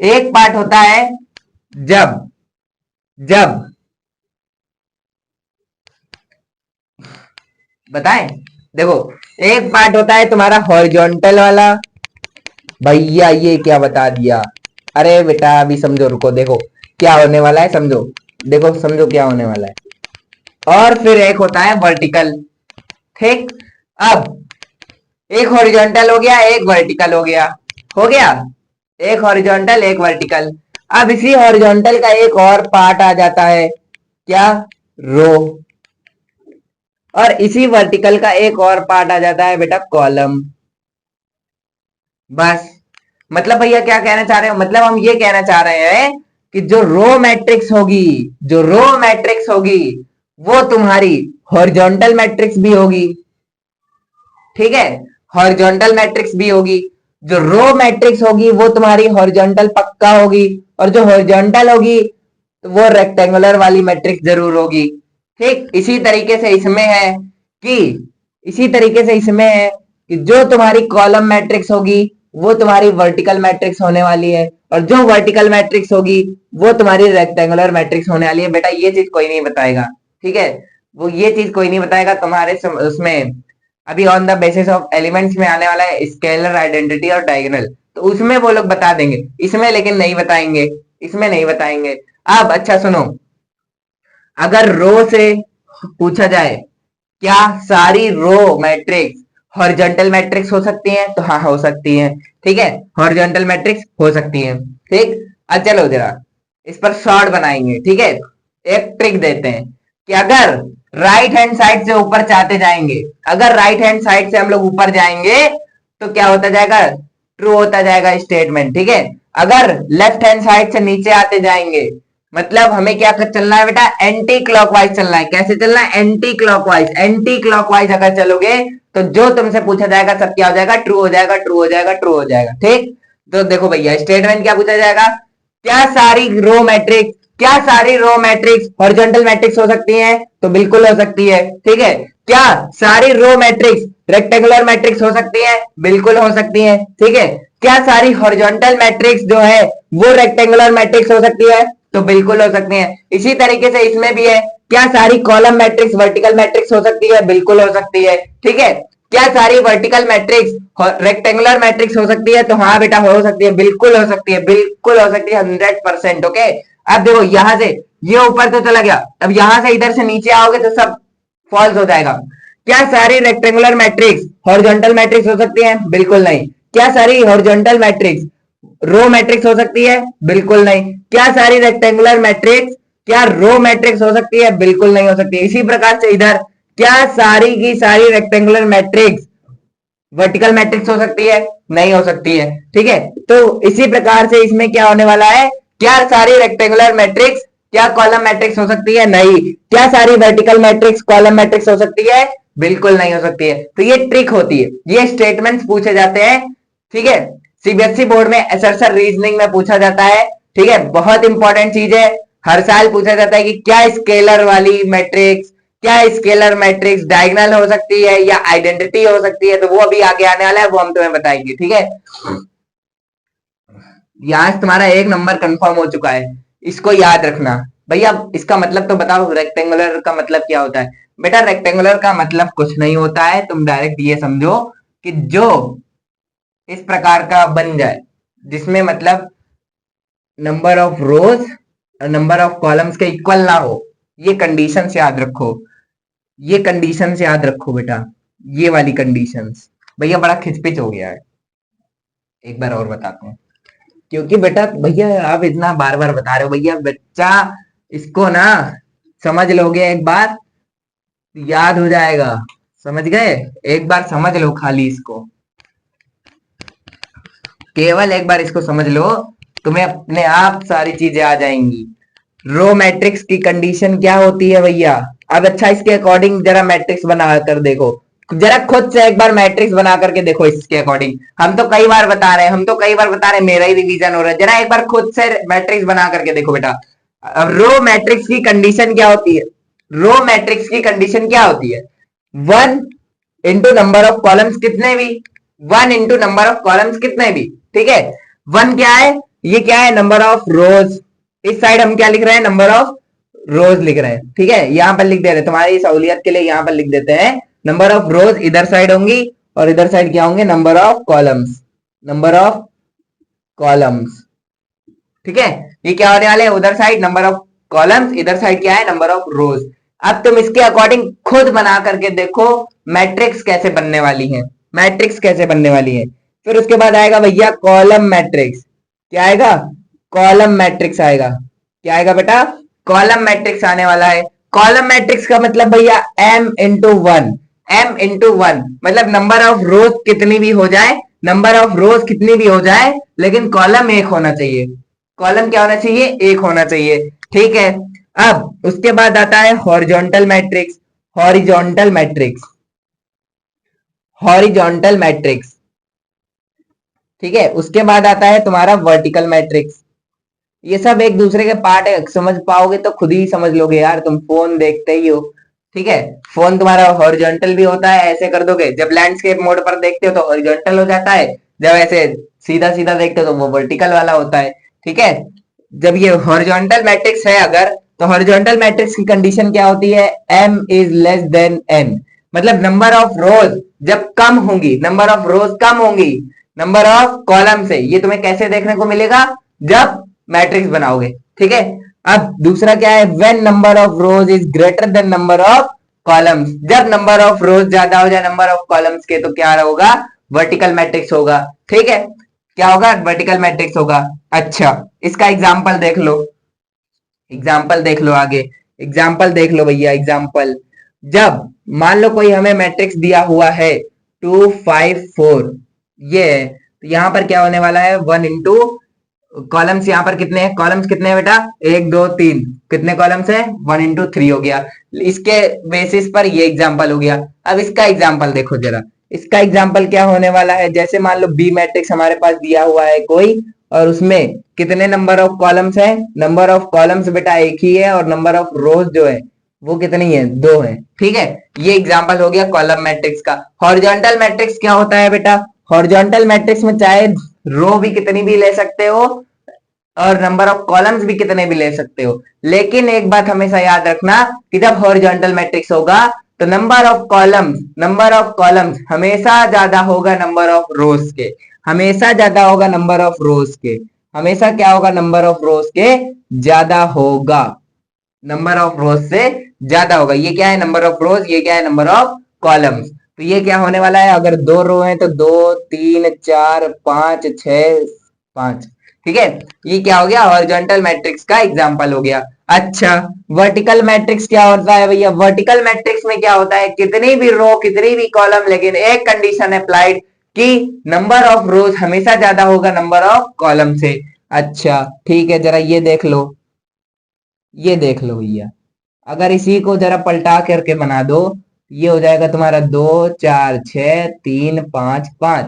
एक पार्ट होता है जब जब बताएं, देखो एक पार्ट होता है तुम्हारा हॉरिजॉन्टल वाला। भैया ये क्या बता दिया, अरे बेटा अभी समझो, रुको, देखो क्या होने वाला है, समझो, देखो समझो क्या होने वाला है। और फिर एक होता है वर्टिकल, ठीक। अब एक हॉरिजॉन्टल हो गया, एक वर्टिकल हो गया, एक हॉरिजॉन्टल एक वर्टिकल। अब इसी हॉरिजॉन्टल का एक और पार्ट आ जाता है, क्या, रो। और इसी वर्टिकल का एक और पार्ट आ जाता है बेटा कॉलम। बस, मतलब भैया क्या कहना चाह रहे हो, मतलब हम ये कहना चाह रहे हैं कि जो रो मैट्रिक्स होगी वो तुम्हारी हॉरिजॉन्टल मैट्रिक्स भी होगी, ठीक है। हॉरिजॉन्टल मैट्रिक्स भी होगी, जो रो मैट्रिक्स होगी वो तुम्हारी हॉरिजॉन्टल पक्का होगी, और जो हॉरिजॉन्टल होगी तो वो रेक्टेंगुलर वाली मैट्रिक्स जरूर होगी। ठीक, इसी तरीके से इसमें है कि इसी तरीके से इसमें है कि जो तुम्हारी कॉलम मैट्रिक्स होगी वो तुम्हारी वर्टिकल मैट्रिक्स होने वाली है, और जो वर्टिकल मैट्रिक्स होगी वो तुम्हारी रेक्टेंगुलर मैट्रिक्स होने वाली है। बेटा ये चीज कोई नहीं बताएगा, ठीक है, वो ये चीज कोई नहीं बताएगा तुम्हारे उसमें अभी on the basis of elements में आने वाला है स्केलर आइडेंटिटी और डायगोनल, तो उसमें वो लोग बता देंगे, इसमें लेकिन नहीं बताएंगे, इसमें नहीं बताएंगे। अब अच्छा सुनो, अगर रो से पूछा जाए क्या सारी रो मैट्रिक्स हॉरिजॉन्टल मैट्रिक्स हो सकती हैं, तो हाँ हो सकती हैं। ठीक है, हॉरिजॉन्टल मैट्रिक्स हो सकती हैं। ठीक, अब चलो जरा इस पर शॉर्ट बनाएंगे। ठीक है, एक ट्रिक देते हैं कि अगर राइट हैंड साइड से ऊपर चाहते जाएंगे, अगर राइट हैंड साइड से हम लोग ऊपर जाएंगे तो क्या होता जाएगा, ट्रू होता जाएगा स्टेटमेंट। ठीक है, अगर लेफ्ट हैंड साइड से नीचे आते जाएंगे मतलब हमें क्या चलना है बेटा, एंटी क्लॉकवाइज चलना है। कैसे चलना है, एंटी क्लॉकवाइज। एंटी क्लॉकवाइज अगर चलोगे तो जो तुमसे पूछा जाएगा सब क्या हो जाएगा, ट्रू हो जाएगा, ट्रू हो जाएगा, ट्रू हो जाएगा। ठीक, तो देखो भैया स्टेटमेंट क्या पूछा जाएगा, क्या सारी रो मैट्रिक्स, क्या सारी रो मैट्रिक्स हॉरिजॉन्टल मैट्रिक्स हो सकती हैं, तो बिल्कुल हो सकती है। ठीक है, क्या सारी रो मैट्रिक्स रेक्टेंगुलर मैट्रिक्स हो सकती है, बिल्कुल हो सकती है। ठीक है, क्या सारी हॉरिजॉन्टल मैट्रिक्स जो है वो रेक्टेंगुलर मैट्रिक्स हो सकती है, तो बिल्कुल हो सकती है। इसी तरीके से इसमें भी है, क्या सारी कॉलम मैट्रिक्स वर्टिकल मैट्रिक्स हो सकती है, बिल्कुल हो सकती है। ठीक है, क्या सारी वर्टिकल मैट्रिक्स रेक्टेंगुलर मैट्रिक्स हो सकती है, तो हाँ बेटा हो सकती है, बिल्कुल हो सकती है, बिल्कुल हो सकती है 100%। ओके, अब देखो यहां से ये ऊपर तो चला गया, अब यहां से इधर से नीचे आओगे तो सब फॉल्स हो जाएगा। क्या सारी रेक्टेंगुलर मैट्रिक्स हॉरिजॉन्टल मैट्रिक्स हो सकती है, बिल्कुल नहीं। क्या सारी हॉरिजॉन्टल मैट्रिक्स रो मैट्रिक्स हो सकती है, बिल्कुल नहीं। क्या सारी रेक्टेंगुलर मैट्रिक्स क्या रो मैट्रिक्स हो सकती है, बिल्कुल नहीं हो सकती। इसी प्रकार से इधर क्या सारी की सारी रेक्टेंगुलर मैट्रिक्स वर्टिकल मैट्रिक्स हो सकती है, नहीं हो सकती है। ठीक है, तो इसी प्रकार से इसमें क्या होने वाला है, क्या सारी रेक्टेंगुलर मैट्रिक्स क्या कॉलम मैट्रिक्स हो सकती है, नहीं। क्या सारी वर्टिकल मैट्रिक्स कॉलम मैट्रिक्स हो सकती है, बिल्कुल नहीं हो सकती है। तो ये ट्रिक होती है, ये स्टेटमेंट्स पूछे जाते हैं। ठीक है, सीबीएसई बोर्ड में असर्शन रीजनिंग में पूछा जाता है। ठीक है, बहुत इंपॉर्टेंट चीज है, हर साल पूछा जाता है कि क्या स्केलर वाली मैट्रिक्स, क्या स्केलर मैट्रिक्स डायगोनल हो सकती है या आइडेंटिटी हो सकती है, तो वो अभी आगे आने वाला है, वो हम तुम्हें बताएंगे। ठीक है, यहाँ से तुम्हारा एक नंबर कंफर्म हो चुका है, इसको याद रखना। भैया इसका मतलब तो बताओ, रेक्टेंगुलर का मतलब क्या होता है। बेटा रेक्टेंगुलर का मतलब कुछ नहीं होता है, तुम डायरेक्ट ये समझो कि जो इस प्रकार का बन जाए, जिसमें मतलब नंबर ऑफ रोज और नंबर ऑफ कॉलम्स के इक्वल ना हो, ये कंडीशन से याद रखो, ये कंडीशन से याद रखो बेटा, ये वाली कंडीशंस। भैया बड़ा खिचपिच हो गया है, एक बार और बताता हूँ, क्योंकि बेटा भैया आप इतना बार बार बता रहे हो, भैया बच्चा इसको ना समझ लोगे एक बार याद हो जाएगा, समझ गए, एक बार समझ लो खाली इसको, केवल एक बार इसको समझ लो, तुम्हें अपने आप सारी चीजें आ जाएंगी। रो मैट्रिक्स की कंडीशन क्या होती है भैया, अब अच्छा इसके अकॉर्डिंग जरा मैट्रिक्स बना कर देखो, जरा खुद से एक बार मैट्रिक्स बना करके देखो इसके अकॉर्डिंग। हम तो कई बार बता रहे हैं, हम तो कई बार बता रहे हैं, मेरा ही रिवीजन हो रहा है, जरा एक बार खुद से मैट्रिक्स बना करके देखो बेटा। अब रो मैट्रिक्स की कंडीशन क्या होती है, रो मैट्रिक्स की कंडीशन क्या होती है, 1 इंटू नंबर ऑफ कॉलम्स कितने भी, 1 इंटू नंबर ऑफ कॉलम्स कितने भी। ठीक है, 1 क्या है, ये क्या है, नंबर ऑफ रोज, इस साइड हम क्या लिख रहे हैं, नंबर ऑफ रोज लिख रहे हैं। ठीक है, यहां पर लिख दे रहे हैं तुम्हारी सहूलियत के लिए, यहां पर लिख देते हैं नंबर ऑफ रोज इधर साइड होंगी और इधर साइड क्या होंगे, number of columns, number of columns. ठीक है, ये क्या होने वाले हैं, उधर साइड नंबर ऑफ कॉलम्स, इधर साइड क्या है, नंबर ऑफ रोज। अब तुम इसके अकॉर्डिंग खुद बना करके देखो मैट्रिक्स कैसे बनने वाली है, मैट्रिक्स कैसे बनने वाली है। फिर उसके बाद आएगा भैया कॉलम मैट्रिक्स, क्या आएगा, कॉलम मैट्रिक्स आएगा, क्या आएगा बेटा, कॉलम मैट्रिक्स आने वाला है। कॉलम मैट्रिक्स का मतलब भैया m×1, m×1 मतलब नंबर ऑफ रोज कितनी भी हो जाए, नंबर ऑफ रोज कितनी भी हो जाए, लेकिन कॉलम एक होना चाहिए, कॉलम क्या होना चाहिए, एक होना चाहिए। ठीक है, अब उसके बाद आता है horizontal matrix, horizontal matrix, horizontal matrix. ठीक है, उसके बाद आता है तुम्हारा वर्टिकल मैट्रिक्स, ये सब एक दूसरे के पार्ट है, समझ पाओगे तो खुद ही समझ लोगे यार, तुम फोन देखते ही हो। ठीक है, फोन तुम्हारा हॉरिजॉन्टल भी होता है, ऐसे कर दोगे, जब लैंडस्केप मोड पर देखते हो तो हॉरिजॉन्टल हो जाता है, जब ऐसे सीधा सीधा देखते हो तो वो वर्टिकल वाला होता है। ठीक है, जब ये हॉरिजॉन्टल मैट्रिक्स है अगर, तो हॉरिजॉन्टल मैट्रिक्स की कंडीशन क्या होती है, m is less than n, मतलब नंबर ऑफ रोज जब कम होंगी, नंबर ऑफ रोज कम होंगी नंबर ऑफ कॉलम से, ये तुम्हें कैसे देखने को मिलेगा, जब मैट्रिक्स बनाओगे। ठीक है, अब दूसरा क्या है, when number of rose is greater than number of columns, जब नंबर ऑफ रोज ज्यादा हो जाए नंबर ऑफ कॉलम्स के, तो क्या होगा, वर्टिकल मैट्रिक्स होगा। ठीक है, क्या होगा, वर्टिकल मैट्रिक्स होगा। अच्छा, इसका एग्जाम्पल देख लो, एग्जाम्पल देख लो आगे, एग्जाम्पल देख लो भैया, एग्जाम्पल, जब मान लो कोई हमें मैट्रिक्स दिया हुआ है 2 5 4, ये है, तो यहां पर क्या होने वाला है, 1 इंटू कॉलम्स, यहाँ पर कितने हैं, कॉलम्स कितने हैं बेटा, 1 2 3, कितने कॉलम्स हैं, 1 इंटू 3 हो गया। इसके बेसिस पर ये एग्जाम्पल हो गया। अब इसका एग्जाम्पल देखो जरा, इसका एग्जाम्पल क्या होने वाला है, जैसे मान लो बी मैट्रिक्स हमारे पास दिया हुआ है कोई, और उसमें कितने नंबर ऑफ कॉलम्स है, नंबर ऑफ कॉलम्स बेटा एक ही है, और नंबर ऑफ रोज जो है वो कितनी है, 2 है। ठीक है, ये एग्जाम्पल हो गया कॉलम मैट्रिक्स का। हॉरिजॉन्टल मैट्रिक्स क्या होता है बेटा, हॉरिजॉन्टल मैट्रिक्स में चाहे रो भी कितनी भी ले सकते हो और नंबर ऑफ कॉलम्स भी कितने भी ले सकते हो, लेकिन एक बात हमेशा याद रखना कि जब हॉरिजॉन्टल मैट्रिक्स होगा तो नंबर ऑफ कॉलम्स हमेशा ज्यादा होगा नंबर ऑफ रोज के, हमेशा ज्यादा होगा नंबर ऑफ रोज के, हमेशा क्या होगा, नंबर ऑफ रोज के ज्यादा होगा, नंबर ऑफ रोज से ज्यादा होगा। ये क्या है, नंबर ऑफ रोज, ये क्या है, नंबर ऑफ कॉलम्स। तो ये क्या होने वाला है, अगर 2 रो है तो 2 3 4 5 6 5। ठीक है, ये क्या हो गया, हॉरिजॉन्टल मैट्रिक्स का एग्जांपल हो गया। अच्छा, वर्टिकल मैट्रिक्स क्या होता है भैया, वर्टिकल मैट्रिक्स में क्या होता है, कितनी भी रो कितनी भी कॉलम, लेकिन एक कंडीशन अप्लाइड कि नंबर ऑफ रोज हमेशा ज्यादा होगा नंबर ऑफ कॉलम से। अच्छा ठीक है, जरा ये देख लो, ये देख लो भैया, अगर इसी को जरा पलटा करके बना दो, ये हो जाएगा तुम्हारा 2 4 6 3 5 5।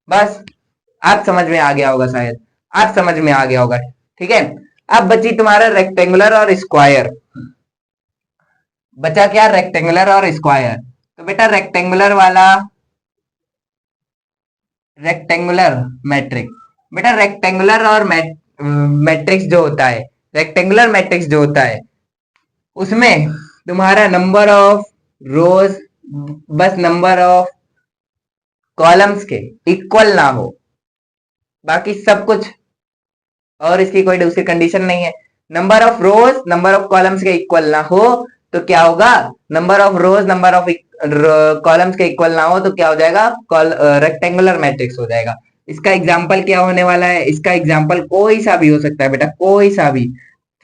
बस, आप समझ में आ गया होगा शायद, आप समझ में आ गया होगा। ठीक है, अब बची तुम्हारा रेक्टेंगुलर और स्क्वायर, बचा क्या, रेक्टेंगुलर और स्क्वायर। तो बेटा रेक्टेंगुलर मैट्रिक्स, बेटा रेक्टेंगुलर और मैट्रिक्स जो होता है, रेक्टेंगुलर मैट्रिक्स जो होता है उसमें तुम्हारा नंबर ऑफ रोज बस नंबर ऑफ कॉलम्स के इक्वल ना हो, बाकी सब कुछ, और इसकी कोई दूसरी कंडीशन नहीं है। Number of rose number of columns के इक्वल ना हो तो क्या होगा, number of rose number of columns के इक्वल ना हो तो क्या हो जाएगा, रेक्टेंगुलर मैट्रिक्स हो जाएगा। इसका एग्जाम्पल क्या होने वाला है, इसका एग्जाम्पल कोई सा भी हो सकता है बेटा, कोई सा भी।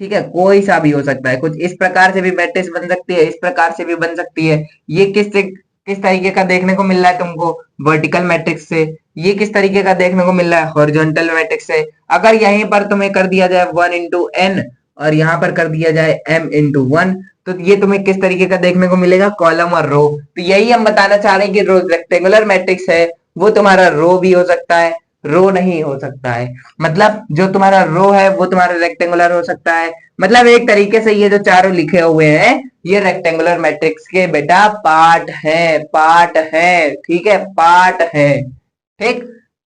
ठीक है, कोई सा भी हो सकता है, कुछ इस प्रकार से भी मैट्रिक्स बन सकती है, इस प्रकार से भी बन सकती है। ये किस तरीके का देखने को मिल रहा है तुमको, वर्टिकल मैट्रिक्स से, ये किस तरीके का देखने को मिल रहा है, हॉरिजॉन्टल मैट्रिक्स से। अगर यहीं पर तुम्हें कर दिया जाए 1 इंटू n, और यहाँ पर कर दिया जाए m इंटू 1, तो ये तुम्हें किस तरीके का देखने को मिलेगा, कॉलम और रो। तो यही हम बताना चाह रहे हैं कि रेक्टेंगुलर मैट्रिक्स है वो तुम्हारा रो भी हो सकता है, रो नहीं हो सकता है, मतलब जो तुम्हारा रो है वो तुम्हारा रेक्टेंगुलर हो सकता है। मतलब एक तरीके से ये जो चारों लिखे हुए हैं ये रेक्टेंगुलर मैट्रिक्स के बेटा पार्ट है, पार्ट है। ठीक है, पार्ट है। ठीक,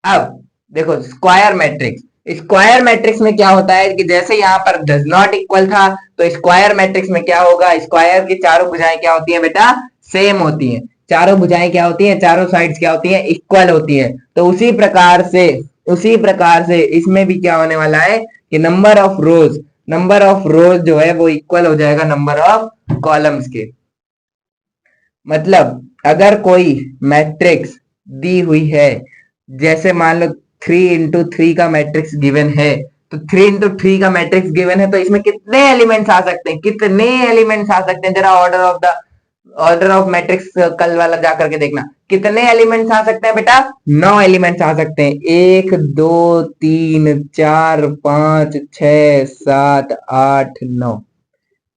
अब देखो स्क्वायर मैट्रिक्स, स्क्वायर मैट्रिक्स में क्या होता है कि जैसे यहाँ पर डज नॉट इक्वल था, तो स्क्वायर मैट्रिक्स में क्या होगा, स्क्वायर की चारों भुजाएं क्या होती हैं बेटा, सेम होती हैं। चारों भुजाएं क्या होती हैं, चारों साइड्स क्या होती हैं, इक्वल होती हैं। तो उसी प्रकार से इसमें भी क्या होने वाला है कि नंबर ऑफ रोज जो है वो इक्वल हो जाएगा नंबर ऑफ कॉलम्स के। मतलब अगर कोई मैट्रिक्स दी हुई है, जैसे मान लो 3 इंटू 3 का मैट्रिक्स गिवन है, तो 3 इंटू 3 का मैट्रिक्स गिवन है, तो इसमें कितने एलिमेंट्स आ सकते हैं, कितने एलिमेंट्स आ सकते हैं, जरा ऑर्डर ऑफ मैट्रिक्स कल वाला जाकर के देखना, कितने एलिमेंट्स आ सकते हैं बेटा, 9 एलिमेंट्स आ सकते हैं, 1 2 3 4 5 6 7 8 9।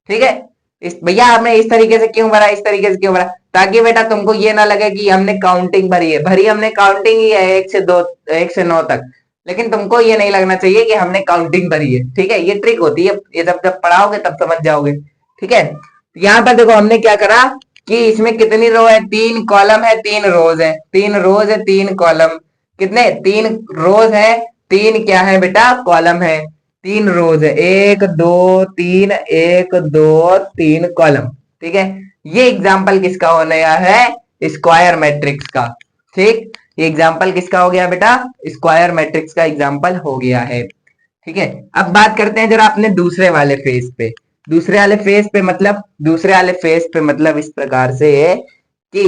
ठीक है, इस भैया आपने इस तरीके से क्यों भरा, इस तरीके से क्यों भरा, ताकि बेटा तुमको ये ना लगे कि हमने काउंटिंग भरी है, भरी हमने काउंटिंग ही है 1 से 2, 1 से 9 तक, लेकिन तुमको ये नहीं लगना चाहिए कि हमने काउंटिंग करी है, ठीक है। ये ट्रिक होती है, ये जब जब पढ़ाओगे तब समझ जाओगे, ठीक है। यहाँ पर देखो हमने क्या करा कि इसमें कितनी रो है, 3 कॉलम है, 3 रोज है, 3 रोज है, 3 कॉलम, कितने 3 रोज है, 3 क्या है बेटा कॉलम है, 3 रोज है, 1 2 3, 1 2 3 कॉलम, ठीक है। ये एग्जाम्पल किसका होने है, स्क्वायर मैट्रिक्स का, ठीक। ये एग्जाम्पल किसका हो गया बेटा, स्क्वायर मैट्रिक्स का एग्जाम्पल हो गया है, ठीक है। अब बात करते हैं जरा अपने दूसरे वाले फेज पे। दूसरे वाले फेज पे मतलब इस प्रकार से है कि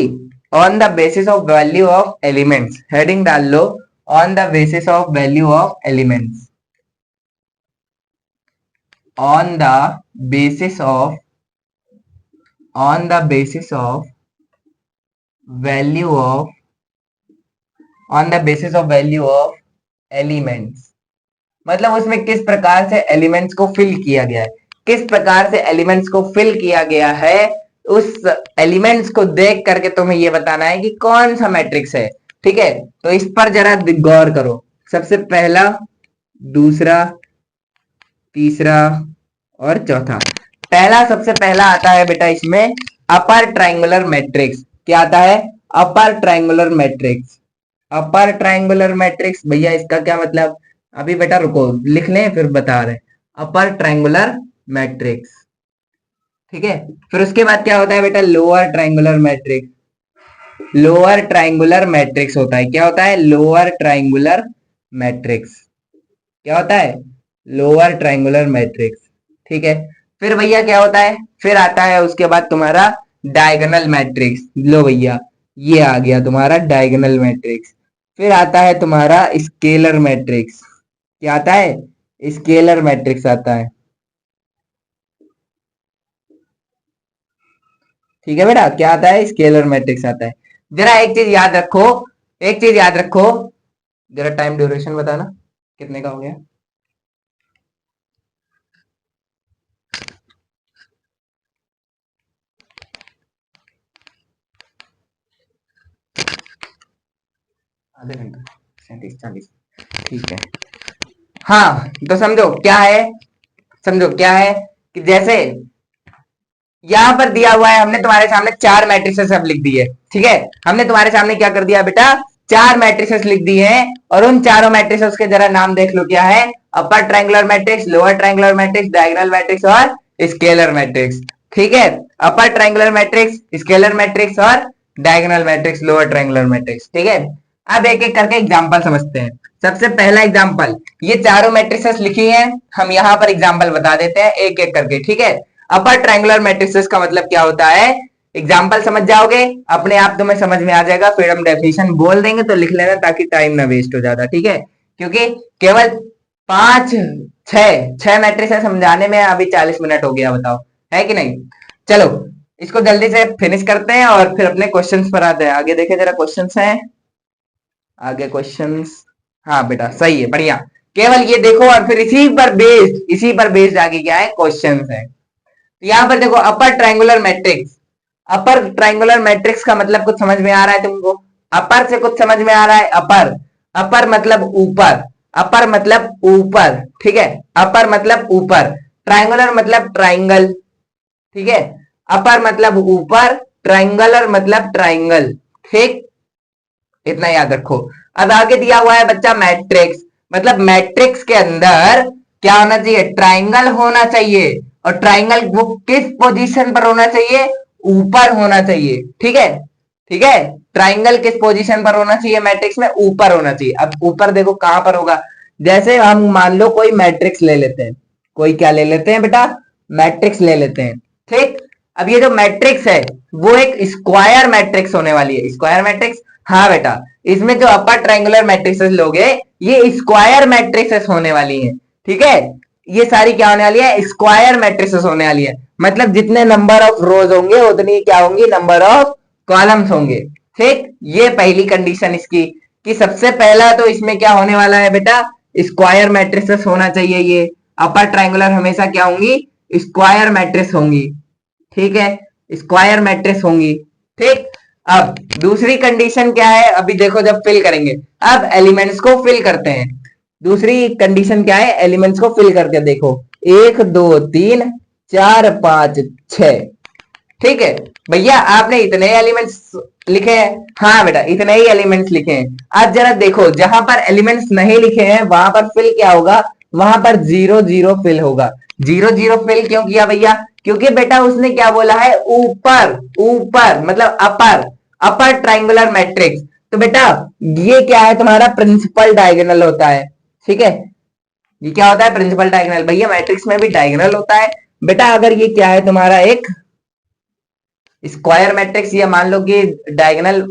on the basis of value of elements, heading डाल लो, on the basis of value of elements, on the basis of value of on the basis of value of elements, मतलब उसमें किस प्रकार से एलिमेंट्स को फिल किया गया है, किस प्रकार से एलिमेंट्स को फिल किया गया है, उस एलिमेंट्स को देख करके तुम्हें ये बताना है कि कौन सा मैट्रिक्स है, ठीक है। तो इस पर जरा गौर करो। सबसे पहला, दूसरा, तीसरा और चौथा। सबसे पहला आता है बेटा इसमें अपर ट्रायंगुलर मैट्रिक्स। क्या आता है, अपर ट्रायंगुलर मैट्रिक्स। अपर ट्रायंगुलर मैट्रिक्स भैया इसका क्या मतलब, अभी बेटा रुको लिख लें फिर बता रहे। अपर ट्रायंगुलर मैट्रिक्स, ठीक है। फिर उसके बाद क्या होता है बेटा, lower triangular matrix. Lower triangular matrix होता है, क्या होता है, लोअर ट्रायंगुलर मैट्रिक्स। क्या होता है, लोअर ट्रायंगुलर मैट्रिक्स, ठीक है। फिर भैया क्या होता है, फिर आता है उसके बाद तुम्हारा डायगोनल मैट्रिक्स। लो भैया ये आ गया तुम्हारा डायगोनल मैट्रिक्स। फिर आता है तुम्हारा स्केलर मैट्रिक्स। क्या आता है, स्केलर मैट्रिक्स आता है, ठीक है बेटा। क्या आता है, स्केलर मैट्रिक्स आता है। जरा एक चीज याद रखो, एक चीज याद रखो, जरा टाइम ड्यूरेशन बताना कितने का हो गया। आधे घंटा, 37-40, ठीक है। हाँ तो समझो क्या है, समझो क्या है कि जैसे यहां पर दिया हुआ है, हमने तुम्हारे सामने 4 मैट्रिसेस अब लिख दी है, ठीक है। हमने तुम्हारे सामने क्या कर दिया बेटा, 4 मैट्रिसेस लिख दी है, और उन चारों मैट्रिसेस के जरा नाम देख लो, क्या है, upper triangular matrix, lower triangular matrix, diagonal matrix और स्केलर मैट्रिक्स, ठीक है। Upper triangular matrix, scalar matrix और diagonal matrix, lower triangular matrix, ठीक है। अब एक एक करके एग्जाम्पल समझते हैं। सबसे पहला एग्जाम्पल, ये चारों मैट्रिसेस लिखी हैं, हम यहां पर एग्जाम्पल बता देते हैं एक एक करके, ठीक है। अपर ट्रायंगुलर मैट्रिसेस का मतलब क्या होता है, एग्जाम्पल समझ जाओगे अपने आप, तुम्हें समझ में आ जाएगा, फिर हम डेफिनेशन बोल देंगे तो लिख लेना ताकि टाइम ना वेस्ट हो जाता, ठीक है। क्योंकि केवल 5 6 मैट्रिसेस समझाने में अभी 40 मिनट हो गया, बताओ है कि नहीं। चलो इसको जल्दी से फिनिश करते हैं और फिर अपने क्वेश्चंस पर आते हैं। आगे देखे जरा क्वेश्चंस हैं, आगे क्वेश्चंस, हाँ बेटा सही है, बढ़िया। केवल ये देखो और फिर इसी पर बेस्ड आगे क्या है, क्वेश्चंस है। तो यहां पर देखो अपर ट्रायंगुलर मैट्रिक्स, अपर ट्रायंगुलर मैट्रिक्स का मतलब कुछ समझ में आ रहा है तुमको, अपर से कुछ समझ में आ रहा है, अपर, अपर मतलब ऊपर, अपर मतलब ऊपर, ठीक है। अपर मतलब ऊपर, ट्रायंगुलर मतलब ट्रायंगल, ठीक है। अपर मतलब ऊपर, ट्रायंगुलर मतलब ट्रायंगल, ठीक, इतना याद रखो। अब आगे दिया हुआ है बच्चा मैट्रिक्स, मतलब मैट्रिक्स के अंदर क्या होना चाहिए, ट्रायंगल होना चाहिए, और ट्रायंगल वो किस पोजीशन पर होना चाहिए, ऊपर होना चाहिए, ठीक है, ठीक है। ट्रायंगल किस पोजीशन पर होना चाहिए, मैट्रिक्स में ऊपर होना चाहिए। अब ऊपर देखो कहां पर होगा, जैसे हम मान लो कोई मैट्रिक्स ले लेते हैं, कोई क्या ले लेते हैं बेटा, मैट्रिक्स ले लेते हैं, ठीक। अब ये जो मैट्रिक्स है वो एक स्क्वायर मैट्रिक्स होने वाली है, स्क्वायर मैट्रिक्स, हाँ बेटा। इसमें जो अपर ट्रायंगुलर मैट्रिक्सेस लोगे ये स्क्वायर मैट्रिक्सेस होने वाली हैं, ठीक है। ये सारी क्या होने वाली है, स्क्वायर मैट्रिक्सेस होने वाली है, मतलब जितने नंबर ऑफ रोज होंगे उतनी क्या होंगी, नंबर ऑफ कॉलम्स होंगे, ठीक। ये पहली कंडीशन इसकी, कि सबसे पहला तो इसमें क्या होने वाला है बेटा, स्क्वायर मैट्रिक्सेस होना चाहिए। ये अपर ट्रायंगुलर हमेशा क्या होंगी, स्क्वायर मैट्रिक्स होंगी, ठीक है, स्क्वायर मैट्रिक्स होंगी, ठीक। अब दूसरी कंडीशन क्या है, अभी देखो जब फिल करेंगे, अब एलिमेंट्स को फिल करते हैं। दूसरी कंडीशन क्या है, एलिमेंट्स को फिल करके देखो, 1 2 3 4 5 6। ठीक है भैया, आपने इतने एलिमेंट्स लिखे हैं, हाँ बेटा इतने ही एलिमेंट्स लिखे हैं। आज जरा देखो, जहां पर एलिमेंट्स नहीं लिखे हैं वहां पर फिल क्या होगा, वहां पर 0 0 फिल होगा। 0 0 फिल क्यों किया भैया, क्योंकि बेटा उसने क्या बोला है, ऊपर ऊपर मतलब अपर, अपर ट्राइंगुलर मैट्रिक्स। तो बेटा ये क्या है, तुम्हारा प्रिंसिपल डायगोनल होता है। ठीक है, ये क्या होता है, प्रिंसिपल डायगोनल। भैया मैट्रिक्स में भी डायगोनल होता है बेटा। अगर ये क्या है, तुम्हारा एक स्क्वायर मैट्रिक्स, या मान लो कि डायगोनल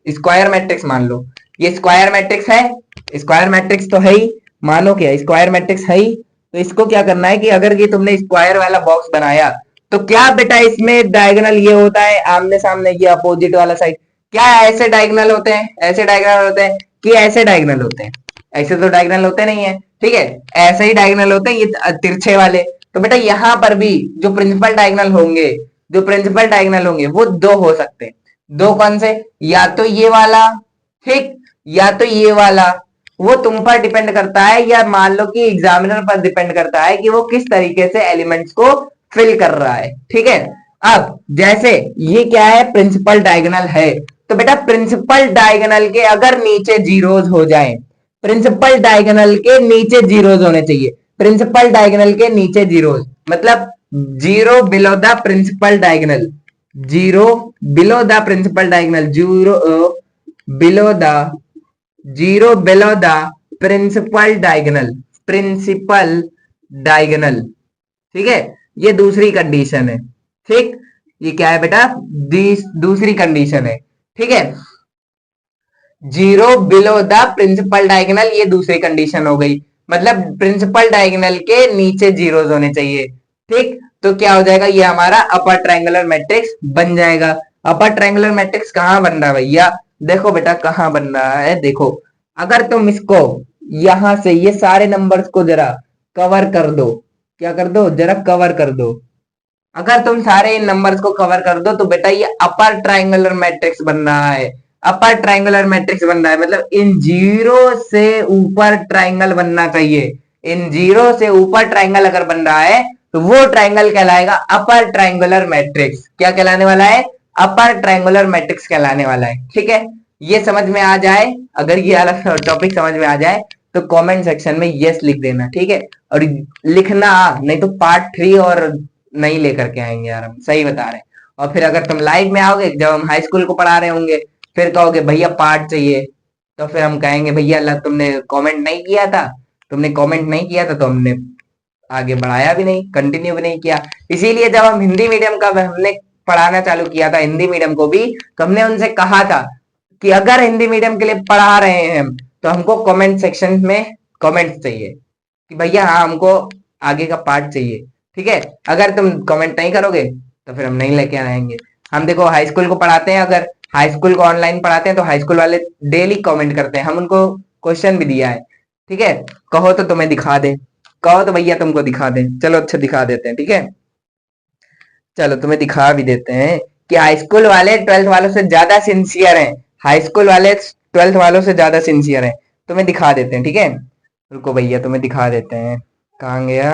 स्क्वायर मैट्रिक्स मान लो, ये स्क्वायर मैट्रिक्स है, स्क्वायर मैट्रिक्स तो है ही, मानो क्या स्क्वायर मैट्रिक्स है ही। तो इसको क्या करना है कि अगर ये तुमने स्क्वायर वाला बॉक्स बनाया, तो क्या बेटा इसमें डायगोनल ये होता है, आमने सामने ये अपोजिट वाला साइड, क्या ऐसे डायगोनल होते हैं, ऐसे डायगोनल होते हैं कि ऐसे डायगोनल होते हैं, ऐसे तो डायगोनल होते नहीं है। ठीक है, ऐसे ही डायगोनल होते हैं ये तिरछे वाले। तो बेटा यहां पर भी जो प्रिंसिपल डायगोनल होंगे, जो प्रिंसिपल डायगोनल होंगे वो दो हो सकते हैं। दो कौन से, या तो ये वाला, ठीक, या तो ये वाला। वो तुम पर डिपेंड करता है, या मान लो कि एग्जामिनर पर डिपेंड करता है कि वो किस तरीके से एलिमेंट्स को फिल कर रहा है। ठीक है, अब जैसे ये क्या है, प्रिंसिपल डायगोनल है, तो बेटा प्रिंसिपल डायगोनल के अगर नीचे जीरोज हो जाए, प्रिंसिपल डायगोनल के नीचे जीरोज होने चाहिए, प्रिंसिपल डायगोनल के नीचे जीरोज मतलब zero below the principal diagonal, zero below the principal diagonal, zero below the, zero below the principal diagonal, principal diagonal. ठीक है, ये दूसरी कंडीशन है। ठीक, ये क्या है बेटा, दूसरी कंडीशन है। ठीक है, zero below the principal diagonal, ये दूसरी कंडीशन हो गई, मतलब प्रिंसिपल डायगोनल के नीचे जीरोस होने चाहिए। ठीक, तो क्या हो जाएगा, ये हमारा अपर ट्रायंगुलर मैट्रिक्स बन जाएगा। अपर ट्रायंगुलर मैट्रिक्स कहां बन रहा है भैया, देखो बेटा कहां बन रहा है, देखो अगर तुम इसको यहां से ये सारे नंबर्स को जरा कवर कर दो, क्या कर दो, जरा कवर कर दो। अगर तुम सारे इन नंबर्स को कवर कर दो तो बेटा ये अपर ट्रायंगुलर मैट्रिक्स बन रहा है। अपर ट्रायंगुलर मैट्रिक्स बन रहा है, मतलब इन जीरो से ऊपर ट्रायंगल बनना चाहिए। इन जीरो से ऊपर ट्रायंगल अगर बन रहा है तो वो ट्रायंगल कहलाएगा अपर ट्रायंगुलर मैट्रिक्स। क्या कहलाने वाला है, अपर ट्रायंगुलर मैट्रिक्स कहलाने वाला है। ठीक है, ये समझ में आ जाए, अगर ये वाला टॉपिक समझ में आ जाए तो कमेंट सेक्शन में यस लिख देना। ठीक है, और लिखना, नहीं तो पार्ट 3 और नहीं लेकर के आएंगे यार, हम सही बता रहे हैं। और फिर अगर तुम लाइव में आओगे जब हम हाई स्कूल को पढ़ा रहे होंगे, फिर कहोगे भैया पार्ट चाहिए, तो फिर हम कहेंगे भैया अल्लाह तुमने कमेंट नहीं किया था, तुमने कमेंट नहीं किया था तो हमने आगे बढ़ाया भी नहीं, कंटिन्यू भी नहीं किया। इसीलिए जब हम हिंदी मीडियम का हमने पढ़ाना चालू किया था, हिंदी मीडियम को भी, तो हमने उनसे कहा था कि अगर हिंदी मीडियम के लिए पढ़ा रहे हैं हम, तो हमको कमेंट सेक्शन में कमेंट्स चाहिए कि भैया हाँ हमको आगे का पार्ट चाहिए। ठीक है, अगर तुम कमेंट नहीं करोगे तो फिर हम नहीं लेके आएंगे। हम देखो हाई स्कूल को पढ़ाते हैं, अगर हाई स्कूल को ऑनलाइन पढ़ाते हैं तो हाई स्कूल वाले डेली कमेंट करते हैं, हम उनको क्वेश्चन भी दिया है। ठीक है, कहो तो तुम्हें दिखा दे, कहो तो भैया तुमको दिखा दें, चलो अच्छा दिखा देते हैं। ठीक है, चलो तुम्हें दिखा भी देते हैं कि हाई स्कूल वाले 12th वालों से ज्यादा सिंसियर हैं, हाई स्कूल वाले 12th वालों से ज्यादा सिंसियर हैं। तुम्हें दिखा देते हैं, ठीक है, रुको भैया तुम्हें दिखा देते हैं, कहाँ गया,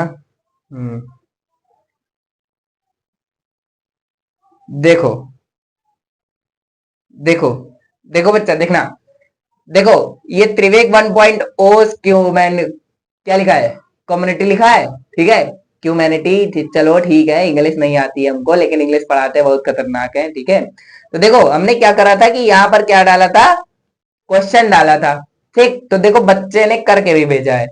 देखो देखो देखो बच्चा देखना, देखो ये त्रिवेक 1.0 क्यूमैन, क्या लिखा है, कम्युनिटी लिखा है। ठीक है, ह्यूमैनिटी, चलो ठीक है, इंग्लिश नहीं आती है हमको, लेकिन इंग्लिश पढ़ाते हैं बहुत खतरनाक है। ठीक है, तो देखो हमने क्या करा था कि यहाँ पर क्या डाला था, क्वेश्चन डाला था। ठीक, तो देखो बच्चे ने करके भी भेजा है,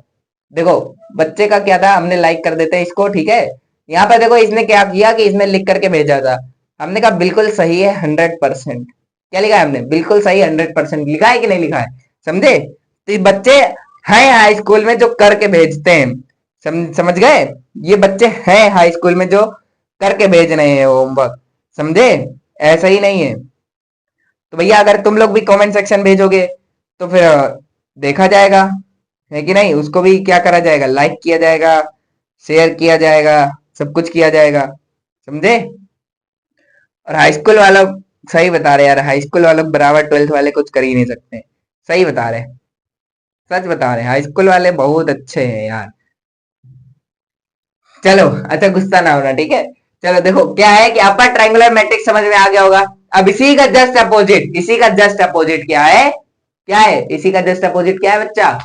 देखो बच्चे का क्या था, हमने लाइक कर देते हैं इसको। ठीक है, यहाँ पर देखो इसने क्या किया कि इसने लिख करके भेजा था, हमने कहा बिल्कुल सही है 100%। क्या लिखा है हमने, बिल्कुल सही 100% लिखा है कि नहीं लिखा है, समझे। तो ये बच्चे हैं हाई स्कूल में जो करके भेजते हैं, समझ गए, ये बच्चे हैं हाई स्कूल में जो करके भेज रहे हैं होमवर्क, समझे, ऐसा ही नहीं है। तो भैया अगर तुम लोग भी कमेंट सेक्शन भेजोगे तो फिर देखा जाएगा, है कि नहीं, उसको भी क्या करा जाएगा, लाइक किया जाएगा, शेयर किया जाएगा, सब कुछ किया जाएगा, समझे। और हाई स्कूल वालों, सही बता रहे यार, हाई स्कूल वालों बराबर 12th वाले कुछ कर ही नहीं सकते, सही बता रहे। सच बता रहे हैं, हाई स्कूल वाले बहुत अच्छे हैं यार। चलो अच्छा, गुस्सा ना होना, ठीक है। चलो देखो क्या है कि अपर ट्रायंगुलर मैट्रिक्स समझ में आ गया होगा। अब इसी का जस्ट अपोजिट, इसी का जस्ट अपोजिट क्या है, क्या है, इसी का जस्ट अपोजिट क्या है बच्चा,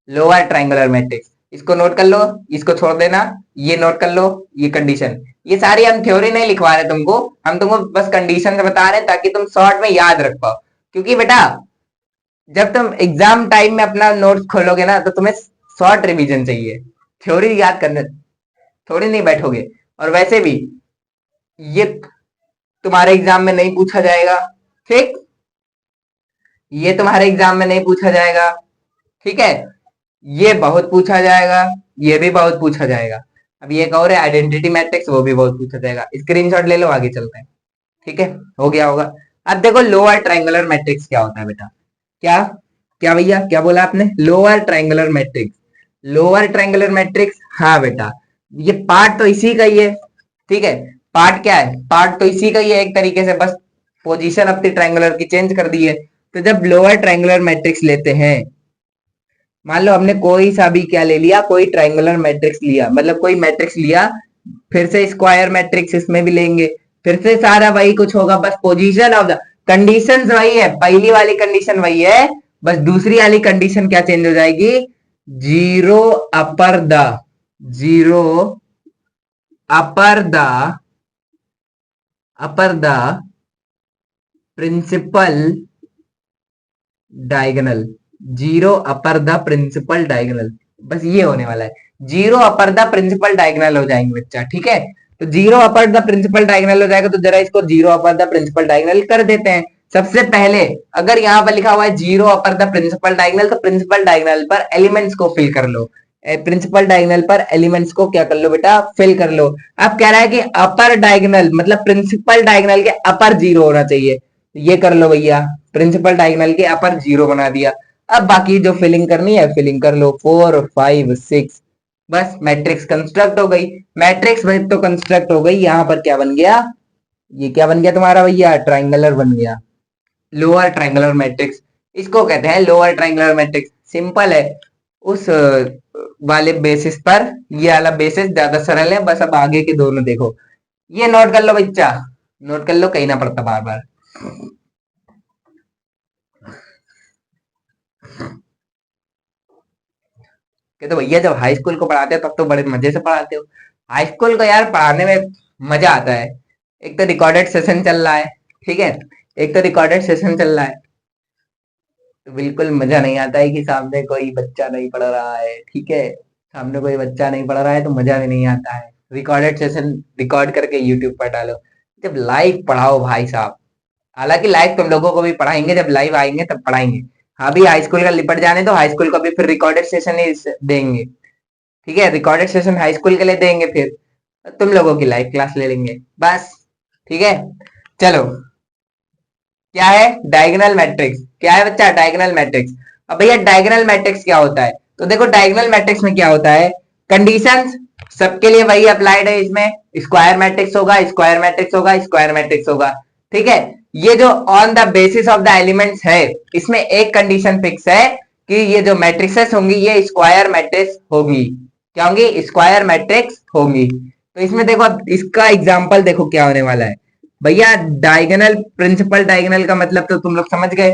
लोअर ट्रायंगुलर मैट्रिक्स। इसको नोट कर लो, इसको छोड़ देना, ये नोट कर लो, ये कंडीशन। ये सारी हम थ्योरी नहीं लिखवा रहे तुमको, हम तुमको बस कंडीशन से बता रहे हैं ताकि तुम शॉर्ट में याद रख पाओ। क्योंकि बेटा जब तुम एग्जाम टाइम में अपना नोट्स खोलोगे ना तो तुम्हें शॉर्ट रिवीजन चाहिए, थ्योरी याद करने थोड़ी नहीं बैठोगे। और वैसे भी ये तुम्हारे एग्जाम में नहीं पूछा जाएगा, ठीक, ये तुम्हारे एग्जाम में नहीं पूछा जाएगा, ठीक है। ये बहुत पूछा जाएगा, ये भी बहुत पूछा जाएगा। अब ये एक और है आइडेंटिटी मैट्रिक्स, वो भी बहुत पूछा जाएगा। स्क्रीनशॉट ले लो, आगे चलते हैं, ठीक है, हो गया होगा। अब देखो लोअर ट्रायंगुलर मैट्रिक्स क्या होता है बेटा, क्या, क्या भैया क्या बोला आपने, lower triangular matrix. Lower triangular matrix, हाँ बेटा, ये पार्ट तो इसी का ही है, ठीक है। पार्ट क्या है, पार्ट तो इसी का ही है एक तरीके से, बस पोजीशन अपनी ट्रायंगुलर की चेंज कर दी है। तो जब लोअर ट्रायंगुलर मैट्रिक्स लेते हैं, मान लो हमने कोई सा भी क्या ले लिया, कोई ट्रायंगुलर मैट्रिक्स लिया, मतलब कोई मैट्रिक्स लिया, फिर से स्क्वायर मैट्रिक्स इसमें भी लेंगे, फिर से सारा वही कुछ होगा, बस पोजीशन ऑफ द कंडीशंस वही है, पहली वाली कंडीशन वही है, बस दूसरी वाली कंडीशन क्या चेंज हो जाएगी, zero upper the, zero upper the, upper the principal diagonal, zero upper the principal diagonal, बस ये होने वाला है, zero upper the principal diagonal हो जाएंगे बच्चा, ठीक है। तो zero upper the principal diagonal हो जाएगा, तो जरा इसको zero upper the principal diagonal कर देते हैं। सबसे पहले अगर यहाँ पर लिखा हुआ है zero upper the principal diagonal, तो प्रिंसिपल डायगोनल पर एलिमेंट्स को फिल कर लो, प्रिंसिपल डायगोनल पर एलिमेंट्स को क्या कर लो बेटा, फिल कर लो। अब कह रहा है कि अपर डायगोनल मतलब प्रिंसिपल डायगोनल के अपर जीरो होना चाहिए, ये कर लो भैया, प्रिंसिपल डायगोनल के अपर जीरो बना दिया। अब बाकी जो फिलिंग करनी है फिलिंग कर लो, 4 5 6, बस मैट्रिक्स कंस्ट्रक्ट हो गई। मैट्रिक्स तो कंस्ट्रक्ट हो गई, यहां पर क्या बन गया, ये क्या बन गया तुम्हारा भैया, ट्राइंगुलर बन गया, लोअर ट्राइंगुलर मैट्रिक्स। इसको कहते हैं लोअर ट्राइंगुलर मैट्रिक्स, सिंपल है। उस वाले बेसिस पर ये वाला बेसिस ज्यादा सरल है, बस अब आगे के दोनों देखो। ये नोट कर लो बच्चा, नोट कर लो, कहीं ना पड़ता बार बार। कि तो भैया जब हाई स्कूल को पढ़ाते हो तब तो बड़े मजे से पढ़ाते हो, हाई स्कूल को यार पढ़ाने में मजा आता है। एक तो रिकॉर्डेड सेशन चल रहा है, ठीक है, एक तो रिकॉर्डेड सेशन चल रहा है, तो बिल्कुल मजा नहीं आता है कि सामने कोई बच्चा नहीं पढ़ रहा है, ठीक है, सामने कोई बच्चा नहीं पढ़ रहा है तो मजा भी नहीं आता है। रिकॉर्डेड सेशन रिकॉर्ड करके यूट्यूब पर डालो, जब लाइव पढ़ाओ भाई साहब, हालांकि लाइव तुम लोगों को भी पढ़ाएंगे, जब लाइव आएंगे तब पढ़ाएंगे। हाँ भी हाई स्कूल का लिपट जाने तो हाई स्कूल का भी फिर रिकॉर्डेड सेशन ही देंगे, ठीक है, रिकॉर्डेड सेशन हाई स्कूल के लिए देंगे, फिर तुम लोगों की लाइव क्लास ले लेंगे बस, ठीक है। चलो क्या है डायगोनल मैट्रिक्स, क्या है बच्चा डायगोनल मैट्रिक्स। अब भैया डायगोनल मैट्रिक्स क्या होता है, तो देखो डायगोनल मैट्रिक्स में क्या होता है, कंडीशंस सबके लिए वही अप्लाइड है, इसमें स्क्वायर मैट्रिक्स होगा, स्क्वायर मैट्रिक्स होगा, स्क्वायर मैट्रिक्स होगा, ठीक है। ये जो on the basis of the elements है, इसमें एक कंडीशन फिक्स है कि ये जो मैट्रिक्सेस होंगी ये स्क्वायर मैट्रिक्स होगी, क्या होंगी, स्क्वायर मैट्रिक्स होंगी। तो इसमें देखो अब इसका एग्जांपल देखो क्या होने वाला है भैया, डायगोनल प्रिंसिपल डायगोनल का मतलब तो तुम लोग समझ गए,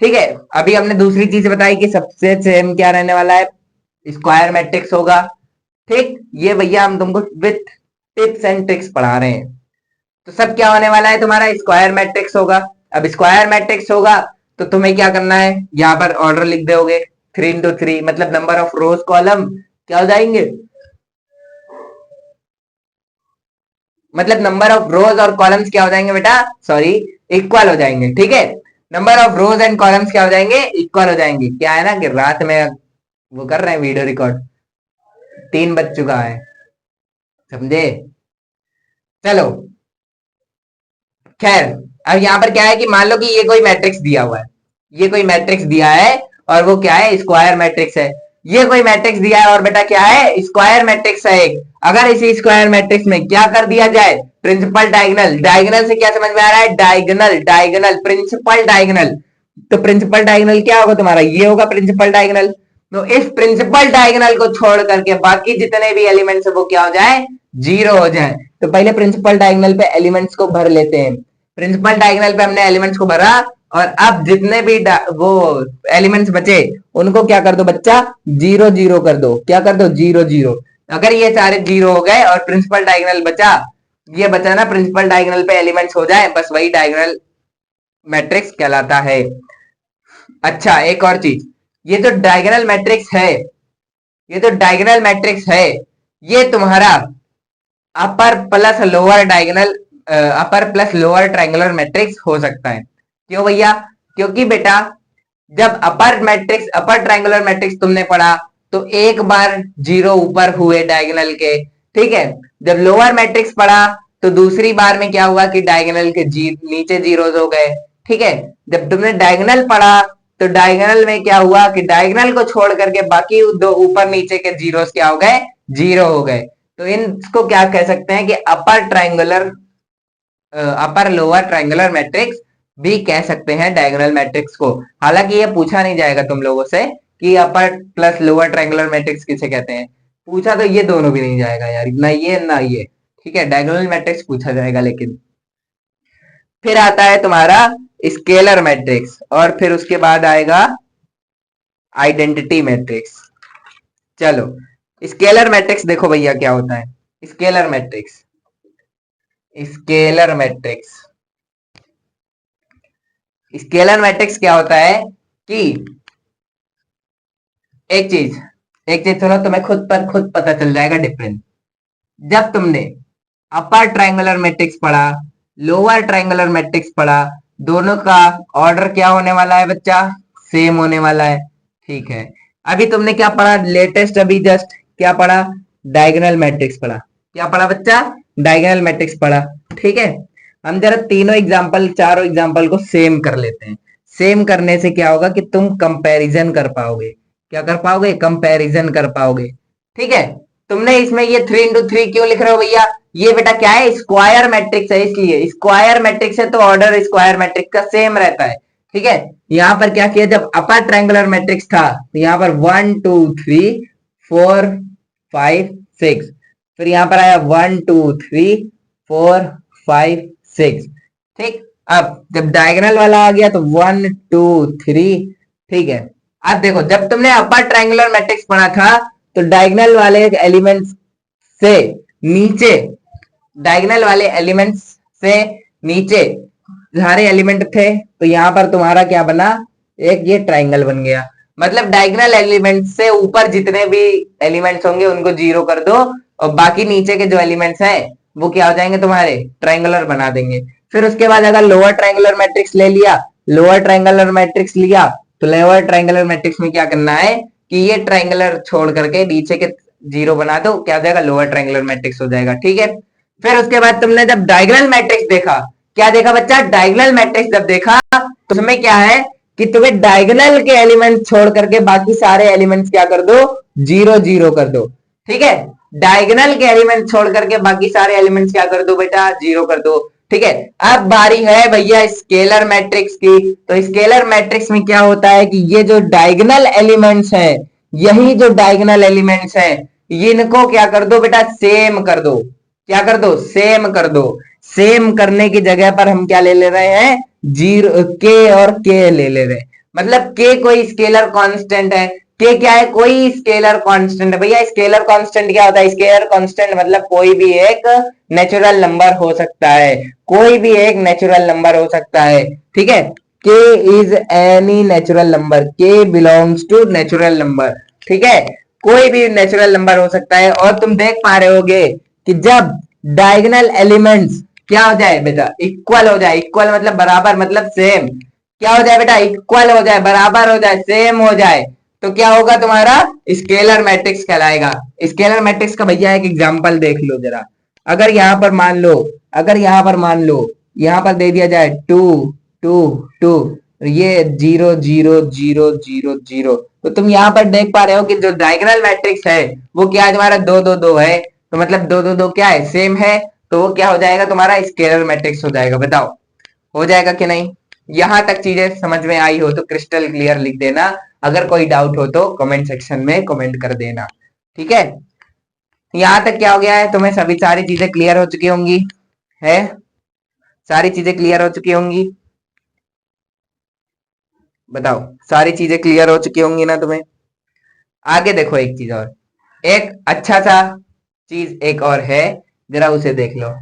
ठीक है। अभी हमने दूसरी चीज बताई कि सबसे सेम क्या रहने वाला है, स्क्वायर मैट्रिक्स होगा, ठीक। ये भैया हम तुमको विथ टिप्स एंड ट्रिक्स पढ़ा रहे हैं, तो सब क्या होने वाला है तुम्हारा, स्क्वायर मैट्रिक्स होगा। अब स्क्वायर मैट्रिक्स होगा तो तुम्हें क्या करना है, यहाँ पर ऑर्डर लिख दोगे 3 into 3, मतलब नंबर ऑफ रोज कॉलम क्या हो जाएंगे, मतलब नंबर ऑफ रोज और कॉलम्स क्या हो जाएंगे बेटा, सॉरी, इक्वल हो जाएंगे, ठीक है। Number of rows and columns क्या हो जाएंगे, इक्वल हो जाएंगे। क्या है ना कि रात में वो कर रहे हैं वीडियो रिकॉर्ड, 3 बज चुका है, समझे। चलो खैर, अब यहाँ पर क्या है कि मान लो कि ये कोई मैट्रिक्स दिया हुआ है, ये कोई मैट्रिक्स दिया है और वो क्या है, स्क्वायर मैट्रिक्स है। ये कोई मैट्रिक्स दिया है और बेटा क्या है, स्क्वायर मैट्रिक्स है एक। अगर इसी स्क्वायर मैट्रिक्स में क्या कर दिया जाए, प्रिंसिपल डायगोनल, डायगोनल से क्या समझ में आ रहा है, डायगोनल, डायगोनल प्रिंसिपल डायगोनल, तो प्रिंसिपल डायगोनल क्या होगा तुम्हारा, ये होगा प्रिंसिपल डायगोनल। तो इस प्रिंसिपल डायगोनल को छोड़ करके बाकी जितने भी एलिमेंट्स है वो क्या हो जाए, जीरो हो जाए। तो पहले प्रिंसिपल डायगोनल पे एलिमेंट्स को भर लेते हैं। प्रिंसिपल डायगोनल पे हमने एलिमेंट्स को भरा, और अब जितने भी वो एलिमेंट्स बचे उनको क्या कर दो बच्चा, जीरो जीरो कर दो। क्या कर दो, जीरो जीरो। अगर ये सारे जीरो हो गए और प्रिंसिपल डायगोनल बचा, ये बचा ना, प्रिंसिपल डायगोनल पे एलिमेंट्स हो जाए, बस वही डायगोनल मैट्रिक्स कहलाता है। अच्छा एक और चीज, ये जो डायगोनल मैट्रिक्स है, ये जो डायगोनल मैट्रिक्स है, ये तुम्हारा अपर प्लस लोअर डायगोनल, अपर प्लस लोअर ट्रायंगुलर मैट्रिक्स हो सकता है। क्यों भैया, क्योंकि बेटा जब अपर मैट्रिक्स, अपर ट्रायंगुलर मैट्रिक्स तुमने पढ़ा तो एक बार जीरो ऊपर हुए डायगोनल के, ठीक है। जब लोअर मैट्रिक्स पढ़ा तो दूसरी बार में क्या हुआ कि डायगोनल के नीचे जीरोस हो गए, ठीक है। जब तुमने डायगोनल पढ़ा तो डायगोनल में क्या हुआ कि डायगोनल को छोड़ करके बाकी दो ऊपर नीचे के जीरोस क्या हो गए, जीरो हो गए। तो इनको क्या कह सकते हैं कि upper triangular, upper lower triangular matrix भी कह सकते हैं डायगोनल मैट्रिक्स को। हालांकि ये पूछा नहीं जाएगा तुम लोगों से कि अपर प्लस लोअर ट्रायंगुलर मैट्रिक्स किसे कहते हैं, पूछा तो ये दोनों भी नहीं जाएगा यार, ना ये ना ये, ठीक है। डायगोनल मैट्रिक्स पूछा जाएगा लेकिन। फिर आता है तुम्हारा स्केलर मैट्रिक्स, और फिर उसके बाद आएगा आइडेंटिटी मैट्रिक्स। चलो स्केलर मैट्रिक्स देखो भैया क्या होता है। Scalar matrix, scalar matrix, scalar matrix क्या होता है कि एक चीज, एक चीज सुनो, तुम्हें खुद पर खुद पता चल जाएगा डिफरेंस। जब तुमने अपर ट्रायंगुलर मैट्रिक्स पढ़ा, लोअर ट्रायंगुलर मैट्रिक्स पढ़ा, दोनों का ऑर्डर क्या होने वाला है बच्चा, सेम होने वाला है, ठीक है। अभी तुमने क्या पढ़ा लेटेस्ट, अभी जस्ट क्या पढ़ा, डायगोनल मैट्रिक्स पढ़ा। क्या पढ़ा बच्चा, डायगोनल मैट्रिक्स पढ़ा, ठीक है। हम जरा तीनों एग्जाम्पल, चारों एग्जाम्पल को सेम कर लेते हैं। सेम करने से क्या होगा कि तुम कंपैरिजन कर पाओगे। क्या कर पाओगे, कंपैरिजन कर पाओगे, ठीक है। तुमने इसमें ये 3 into 3 क्यों लिख रहे हो भैया, ये बेटा क्या है, स्क्वायर मैट्रिक्स है, इसलिए स्क्वायर मैट्रिक्स है तो ऑर्डर स्क्वायर मैट्रिक्स का सेम रहता है, ठीक है। यहां पर क्या किया, जब अपर ट्रायंगुलर मैट्रिक्स था तो यहां पर 1 2 3 4 5 6, फिर यहां पर आया 1 2 3 4 5 6, ठीक। अब जब डायगोनल वाला आ गया तो 1 2 3, ठीक है। अब देखो जब तुमने अपर ट्रायंगुलर मैट्रिक्स पढ़ा था तो डायगोनल वाले एलिमेंट्स से नीचे, डायगोनल वाले एलिमेंट्स से नीचे सारे एलिमेंट थे, तो यहां पर तुम्हारा क्या बना, एक ये ट्रायंगल बन गया। मतलब डायगोनल एलिमेंट से ऊपर जितने भी एलिमेंट्स होंगे उनको जीरो कर दो, और बाकी नीचे के जो एलिमेंट्स हैं वो क्या हो जाएंगे, तुम्हारे ट्रायंगुलर बना देंगे। फिर उसके बाद अगर लोअर ट्रायंगुलर मैट्रिक्स ले लिया, लोअर ट्रायंगुलर मैट्रिक्स लिया, तो लोअर ट्रायंगुलर मैट्रिक्स में क्या करना है कि ये ट्रायंगुलर छोड़ करके नीचे के जीरो बना दो, क्या हो जाएगा, लोअर ट्रायंगुलर मैट्रिक्स हो जाएगा, ठीक है। फिर उसके बाद तुमने जब डायगोनल मैट्रिक्स देखा, क्या देखा बच्चा, डायगोनल मैट्रिक्स जब देखा तो उसमें क्या है कि तुम्हें डायगोनल के एलिमेंट छोड़ करके बाकी सारे एलिमेंट्स क्या कर दो, जीरो जीरो कर दो, ठीक है। डायगोनल के एलिमेंट छोड़ करके बाकी सारे एलिमेंट्स क्या कर दो बेटा, जीरो कर दो, ठीक है। अब बारी है भैया स्केलर मैट्रिक्स की। तो स्केलर मैट्रिक्स में क्या होता है कि ये जो डायगोनल एलिमेंट्स हैं, यही जो डायगोनल एलिमेंट्स हैं, इनको क्या कर दो बेटा, सेम कर दो। क्या कर दो, सेम कर दो। सेम करने की जगह पर हम क्या ले ले रहे हैं, जीरो, के और के ले ले रहे हैं। मतलब के कोई स्केलर कांस्टेंट है, के क्या है, कोई स्केलर कांस्टेंट है। भैया स्केलर कांस्टेंट क्या होता है, स्केलर कांस्टेंट मतलब कोई भी एक नेचुरल नंबर हो सकता है, कोई भी एक नेचुरल नंबर हो सकता है, ठीक है। के इज एनी नेचुरल नंबर, के बिलोंग्स टू नेचुरल नंबर, ठीक है। कोई भी नेचुरल नंबर हो सकता है। और तुम देख पा रहे होगे कि जब डायगोनल एलिमेंट्स क्या हो जाए बेटा, इक्वल हो जाए, इक्वल मतलब बराबर, मतलब सेम, क्या हो जाए बेटा, इक्वल हो जाए, बराबर हो जाए, सेम हो जाए, तो क्या होगा, तुम्हारा स्केलर मैट्रिक्स कहलाएगा। स्केलर मैट्रिक्स का भैया एक एग्जांपल देख लो जरा। अगर यहां पर मान लो, अगर यहां पर मान लो, यहां पर दे दिया जाए 2 2 2, ये 0 0 0 0 0, तो तुम यहां पर देख पा रहे हो कि जो डायगोनल मैट्रिक्स है वो क्या है, तुम्हारा 2 2 2 है। तो मतलब 2 2 2 क्या है, सेम है, तो वो क्या हो जाएगा, तुम्हारा स्केलर मैट्रिक्स हो जाएगा। बताओ हो जाएगा कि नहीं। यहां तक चीजें समझ में आई हो तो क्रिस्टल क्लियर लिख देना, अगर कोई डाउट हो तो कमेंट सेक्शन में कमेंट कर देना, ठीक है। यहां तक क्या हो गया है, तुम्हें सभी सारी चीजें क्लियर हो चुकी होंगी, है सारी चीजें क्लियर हो चुकी होंगी, बताओ सारी चीजें क्लियर हो चुकी होंगी ना तुम्हें। आगे देखो एक चीज और, एक अच्छा सा चीज एक और है, जरा उसे देख लो।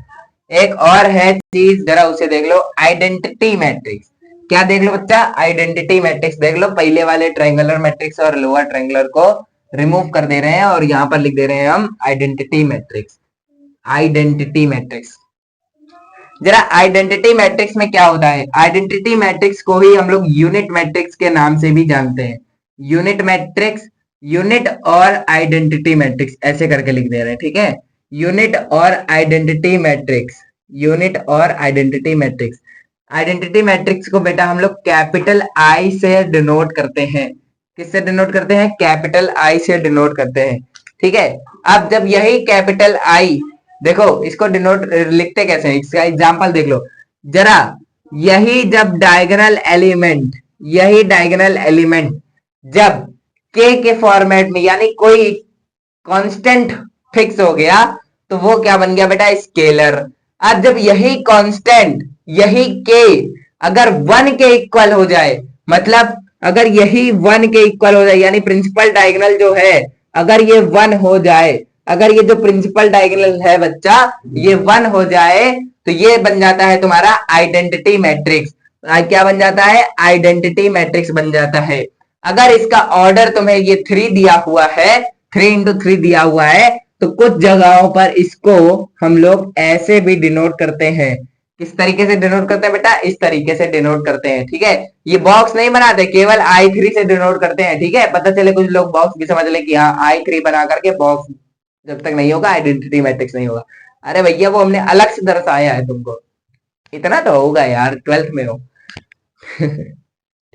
एक और है चीज, जरा उसे देख लो, आइडेंटिटी मैट्रिक्स। क्या देख लो बच्चा, आइडेंटिटी मैट्रिक्स देख लो। पहले वाले ट्रायंगुलर मैट्रिक्स और लोअर ट्रायंगुलर को रिमूव कर दे रहे हैं और यहां पर लिख दे रहे हैं हम आइडेंटिटी मैट्रिक्स। आइडेंटिटी मैट्रिक्स, जरा आइडेंटिटी मैट्रिक्स में क्या होता है, आइडेंटिटी मैट्रिक्स को ही हम लोग यूनिट मैट्रिक्स के नाम से भी जानते हैं। यूनिट मैट्रिक्स, यूनिट और आइडेंटिटी मैट्रिक्स ऐसे करके लिख दे रहे हैं, ठीक है। यूनिट और आइडेंटिटी मैट्रिक्स, यूनिट और आइडेंटिटी मैट्रिक्स। आइडेंटिटी मैट्रिक्स को बेटा हम लोग कैपिटल आई से डिनोट करते हैं। किससे डिनोट करते हैं, कैपिटल आई से डिनोट करते हैं, ठीक है। अब जब यही कैपिटल आई, देखो इसको डिनोट लिखते कैसे हैं, इसका एग्जांपल देख लो जरा। यही जब डायगोनल एलिमेंट, यही डायगोनल एलिमेंट जब के फॉर्मेट में, यानी कोई कांस्टेंट फिक्स हो गया तो वो क्या बन गया बेटा, स्केलर। अब जब यही कांस्टेंट, यही के अगर 1 के इक्वल हो जाए, मतलब अगर यही 1 के इक्वल हो जाए, यानी प्रिंसिपल डायगोनल जो है अगर ये 1 हो जाए, अगर ये जो प्रिंसिपल डायगोनल है बच्चा ये 1 हो जाए, तो ये बन जाता है तुम्हारा आइडेंटिटी मैट्रिक्स। क्या बन जाता है, आइडेंटिटी मैट्रिक्स बन जाता है। अगर इसका ऑर्डर तुम्हें ये 3 दिया हुआ है, 3 × 3 दिया हुआ है, तो कुछ जगहों पर इसको हम लोग ऐसे भी डिनोट करते हैं। किस तरीके से डिनोट करते हैं बेटा, इस तरीके से डिनोट करते हैं, ठीक है। ये बॉक्स नहीं बनाते, केवल I3 से डिनोट करते हैं, ठीक है। पता चले कुछ लोग बॉक्स भी समझ ले कि हाँ I3 बना करके बॉक्स जब तक नहीं होगा आइडेंटिटी मैट्रिक्स नहीं होगा। अरे भैया वो हमने अलग से दर्शाया है तुमको, इतना तो होगा यार, 12th में हो।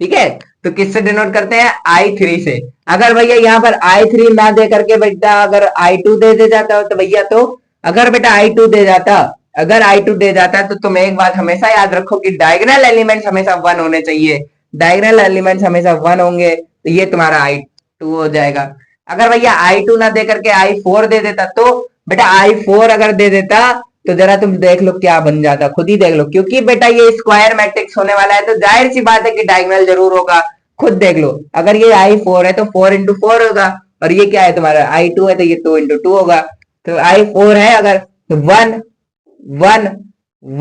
ठीक है, तो किससे डिनोट करते हैं, I3 से। अगर भैया यहाँ पर I3 ना दे करके बेटा अगर I2 दे जाता हो तो भैया, तो अगर बेटा I2 दे जाता, अगर I2 दे जाता तो तुम एक बात हमेशा याद रखो कि डायगोनल एलिमेंट्स हमेशा 1 होने चाहिए। डायगोनल एलिमेंट्स हमेशा 1 होंगे तो ये तुम्हारा I2 हो जाएगा। अगर भैया I2 ना दे करके I4 दे देता, तो बेटा I4 अगर दे देता तो जरा तुम देख लो क्या बन जाता, खुद ही देख लो। क्योंकि बेटा ये स्क्वायर मैट्रिक्स होने वाला है तो जाहिर सी बात है कि डायगोनल जरूर होगा। खुद देख लो, अगर ये I4 है तो 4 × 4 होगा, और ये क्या है तुम्हारा I2 है तो ये 2 × 2 होगा। तो I4 है अगर, तो 1 1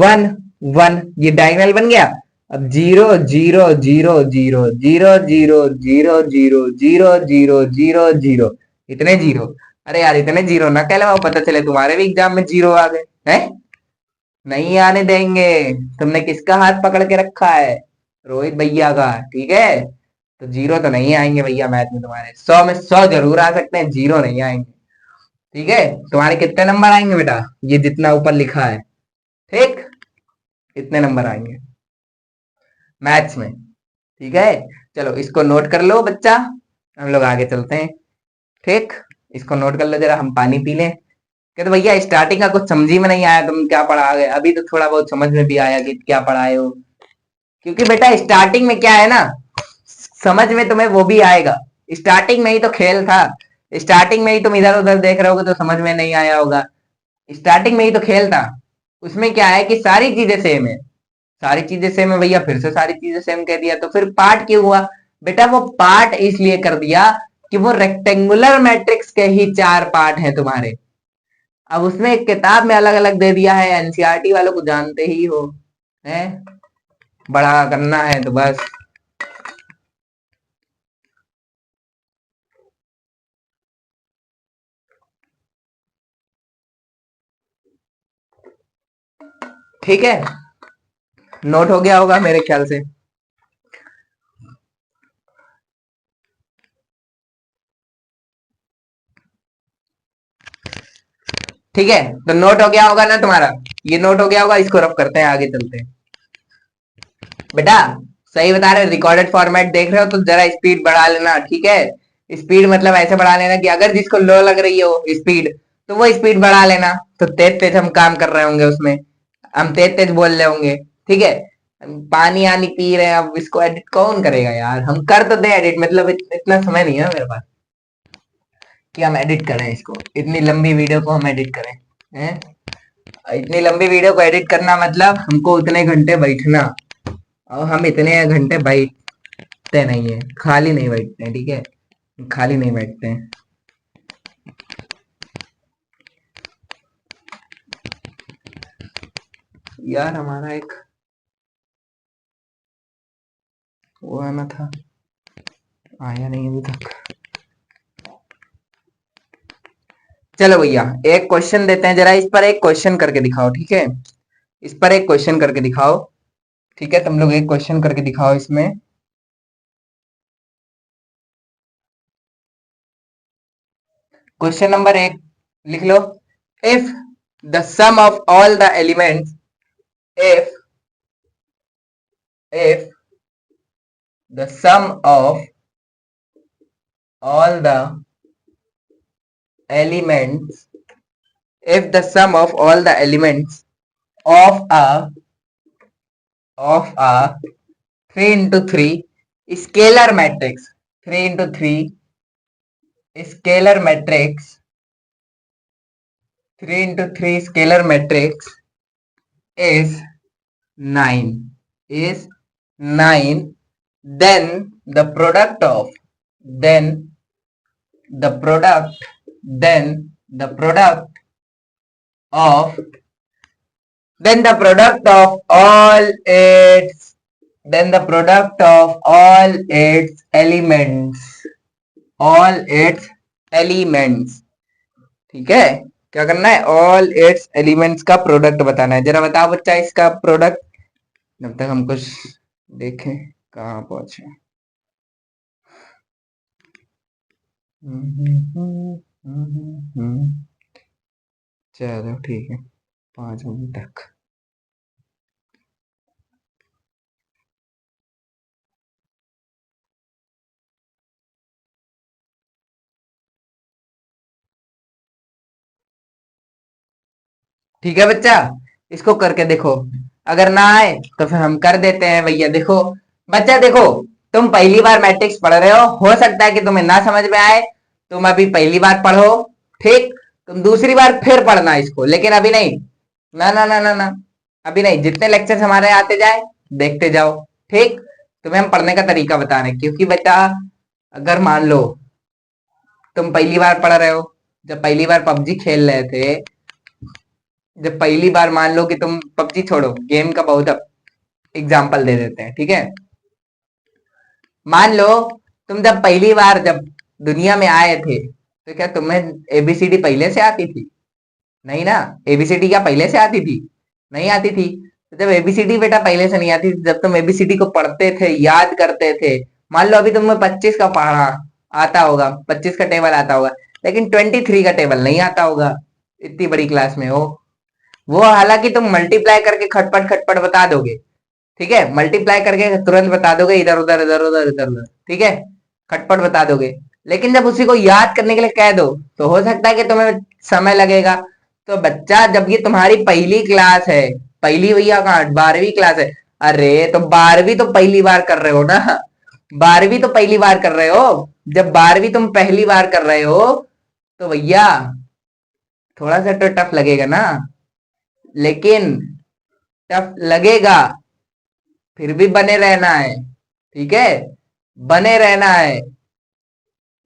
1 1 ये डायगोनल बन गया। अब 0 0 0 0 0 0 0 0 0 0 0 0 इतने जीरो। अरे यार इतने जीरो ना कहलाओ, पता चले तुम्हारे भी एग्जाम में जीरो आ गए हैं। नहीं आने देंगे। तुमने किसका हाथ पकड़ के रखा है, रोहित भैया का, ठीक है। तो जीरो तो नहीं आएंगे भैया मैथ में तुम्हारे, 100 में 100 जरूर आ सकते हैं, जीरो नहीं आएंगे, ठीक है। तुम्हारे कितने नंबर आएंगे बेटा, ये जितना ऊपर लिखा है, ठीक, इतने नंबर आएंगे मैथ्स में, ठीक है। चलो इसको नोट कर लो बच्चा, हम लोग आगे चलते हैं, ठीक। इसको नोट कर लो जरा, हम पानी पी लें। कहते भैया स्टार्टिंग का कुछ समझ में नहीं आया, तुम क्या पढ़ा गए, अभी तो थोड़ा बहुत समझ में भी आया कि क्या पढ़ाए हो। क्योंकि बेटा स्टार्टिंग में क्या है ना, समझ में तुम्हें वो भी आएगा, स्टार्टिंग में ही तो खेल था। स्टार्टिंग में ही तुम इधर उधर देख रहे होगे तो समझ में नहीं आया होगा, स्टार्टिंग में ही तो खेल था। उसमें क्या है कि सारी चीजें सेम है, सारी चीजें सेम है भैया, फिर से सारी चीजें सेम कह दिया, तो फिर पार्ट क्यों हुआ बेटा, वो पार्ट इसलिए कर दिया कि वो रेक्टेंगुलर मैट्रिक्स के ही 4 पार्ट हैं तुम्हारे। अब उसमें एक किताब में अलग अलग दे दिया है, एनसीईआरटी वालों को जानते ही हो, है बड़ा करना है तो बस। ठीक है, नोट हो गया होगा मेरे ख्याल से। ठीक है, तो नोट हो गया होगा ना तुम्हारा, ये नोट हो गया होगा, इसको रफ करते हैं, आगे चलते हैं। बेटा सही बता रहे, रिकॉर्डेड फॉर्मेट देख रहे हो तो जरा स्पीड बढ़ा लेना, ठीक है। स्पीड मतलब ऐसे बढ़ा लेना कि अगर जिसको लो लग रही हो स्पीड, तो वो स्पीड बढ़ा लेना, तो तेज तेज हम काम कर रहे होंगे उसमें, हम तेज तेज बोल रहे होंगे, ठीक है। पानी आनी पी रहे हैं, अब इसको एडिट कौन करेगा यार, हम कर तो दे एडिट, मतलब इतना समय नहीं है मेरे पास कि हम एडिट करें इसको, इतनी लंबी वीडियो को हम एडिट करें हैं। इतनी लंबी वीडियो को एडिट करना मतलब हमको उतने घंटे बैठना, और हम इतने घंटे बैठते नहीं है, खाली नहीं बैठते हैं, ठीक है, खाली नहीं बैठते हैं। यार हमारा एक वो आना था, आया नहीं अभी तक। चलो भैया एक क्वेश्चन देते हैं, जरा इस पर एक क्वेश्चन करके दिखाओ, ठीक है, इस पर एक क्वेश्चन करके दिखाओ, ठीक है, तुम लोग एक क्वेश्चन करके दिखाओ इसमें। क्वेश्चन नंबर 1 लिख लो। If the sum of all the elements, if if the sum of all the elements, if the sum of all the elements of a 3 into 3 scalar matrix, 3 into 3 scalar matrix, 3 into 3 scalar matrix is 9, is 9, then the product of, then the product, then the product of, then the product of all its, then the product of all its elements, all its elements, ठीक है, क्या करना है, all its elements का product बताना है। जरा बताओ बच्चा इसका प्रोडक्ट, जब तक हम कुछ देखें कहाँ पहुंचे। चलो ठीक है, 5 मिनट तक। ठीक है बच्चा, इसको करके देखो, अगर ना आए तो फिर हम कर देते हैं भैया। देखो बच्चा, देखो तुम पहली बार मैट्रिक्स पढ़ रहे हो सकता है कि तुम्हें ना समझ में आए, तुम अभी पहली बार पढ़ो, ठीक, तुम दूसरी बार फिर पढ़ना इसको, लेकिन अभी नहीं, ना ना ना ना ना, अभी नहीं, जितने लेक्चर्स हमारे आते जाए देखते जाओ, ठीक। तुम्हें हम पढ़ने का तरीका बता रहे हैं, क्योंकि बेटा अगर मान लो तुम पहली बार पढ़ रहे हो, जब पहली बार पबजी खेल रहे थे, जब पहली बार मान लो कि तुम पबजी छोड़ो, गेम का बहुत एग्जाम्पल दे देते हैं, ठीक है, मान लो तुम जब पहली बार जब दुनिया में आए थे, तो क्या तुम्हें एबीसीडी पहले से आती थी? नहीं ना, एबीसीडी क्या पहले से आती थी? नहीं आती थी। तो जब एबीसीडी बेटा पहले से नहीं आती, जब तुम एबीसीडी को पढ़ते थे, याद करते थे, मान लो अभी तुम्हें 25 का पढ़ा आता होगा, 25 का टेबल आता होगा, लेकिन 23 का टेबल नहीं आता होगा, इतनी बड़ी क्लास में हो। वो हालांकि तुम मल्टीप्लाई करके खटपट खटपट बता दोगे, ठीक है, मल्टीप्लाई करके तुरंत बता दोगे, इधर उधर इधर उधर इधर उधर, ठीक है, खटपट बता दोगे, लेकिन जब उसी को याद करने के लिए कह दो तो हो सकता है कि तुम्हें समय लगेगा। तो बच्चा जब ये तुम्हारी पहली क्लास है, पहली भैया कहाँ, 12वीं क्लास है, अरे तो 12वीं तो पहली बार कर रहे हो ना, 12वीं तो पहली बार कर रहे हो, जब 12वीं तुम पहली बार कर रहे हो तो भैया थोड़ा सा तो टफ लगेगा ना, लेकिन टफ लगेगा, फिर भी बने रहना है, ठीक है, बने रहना है।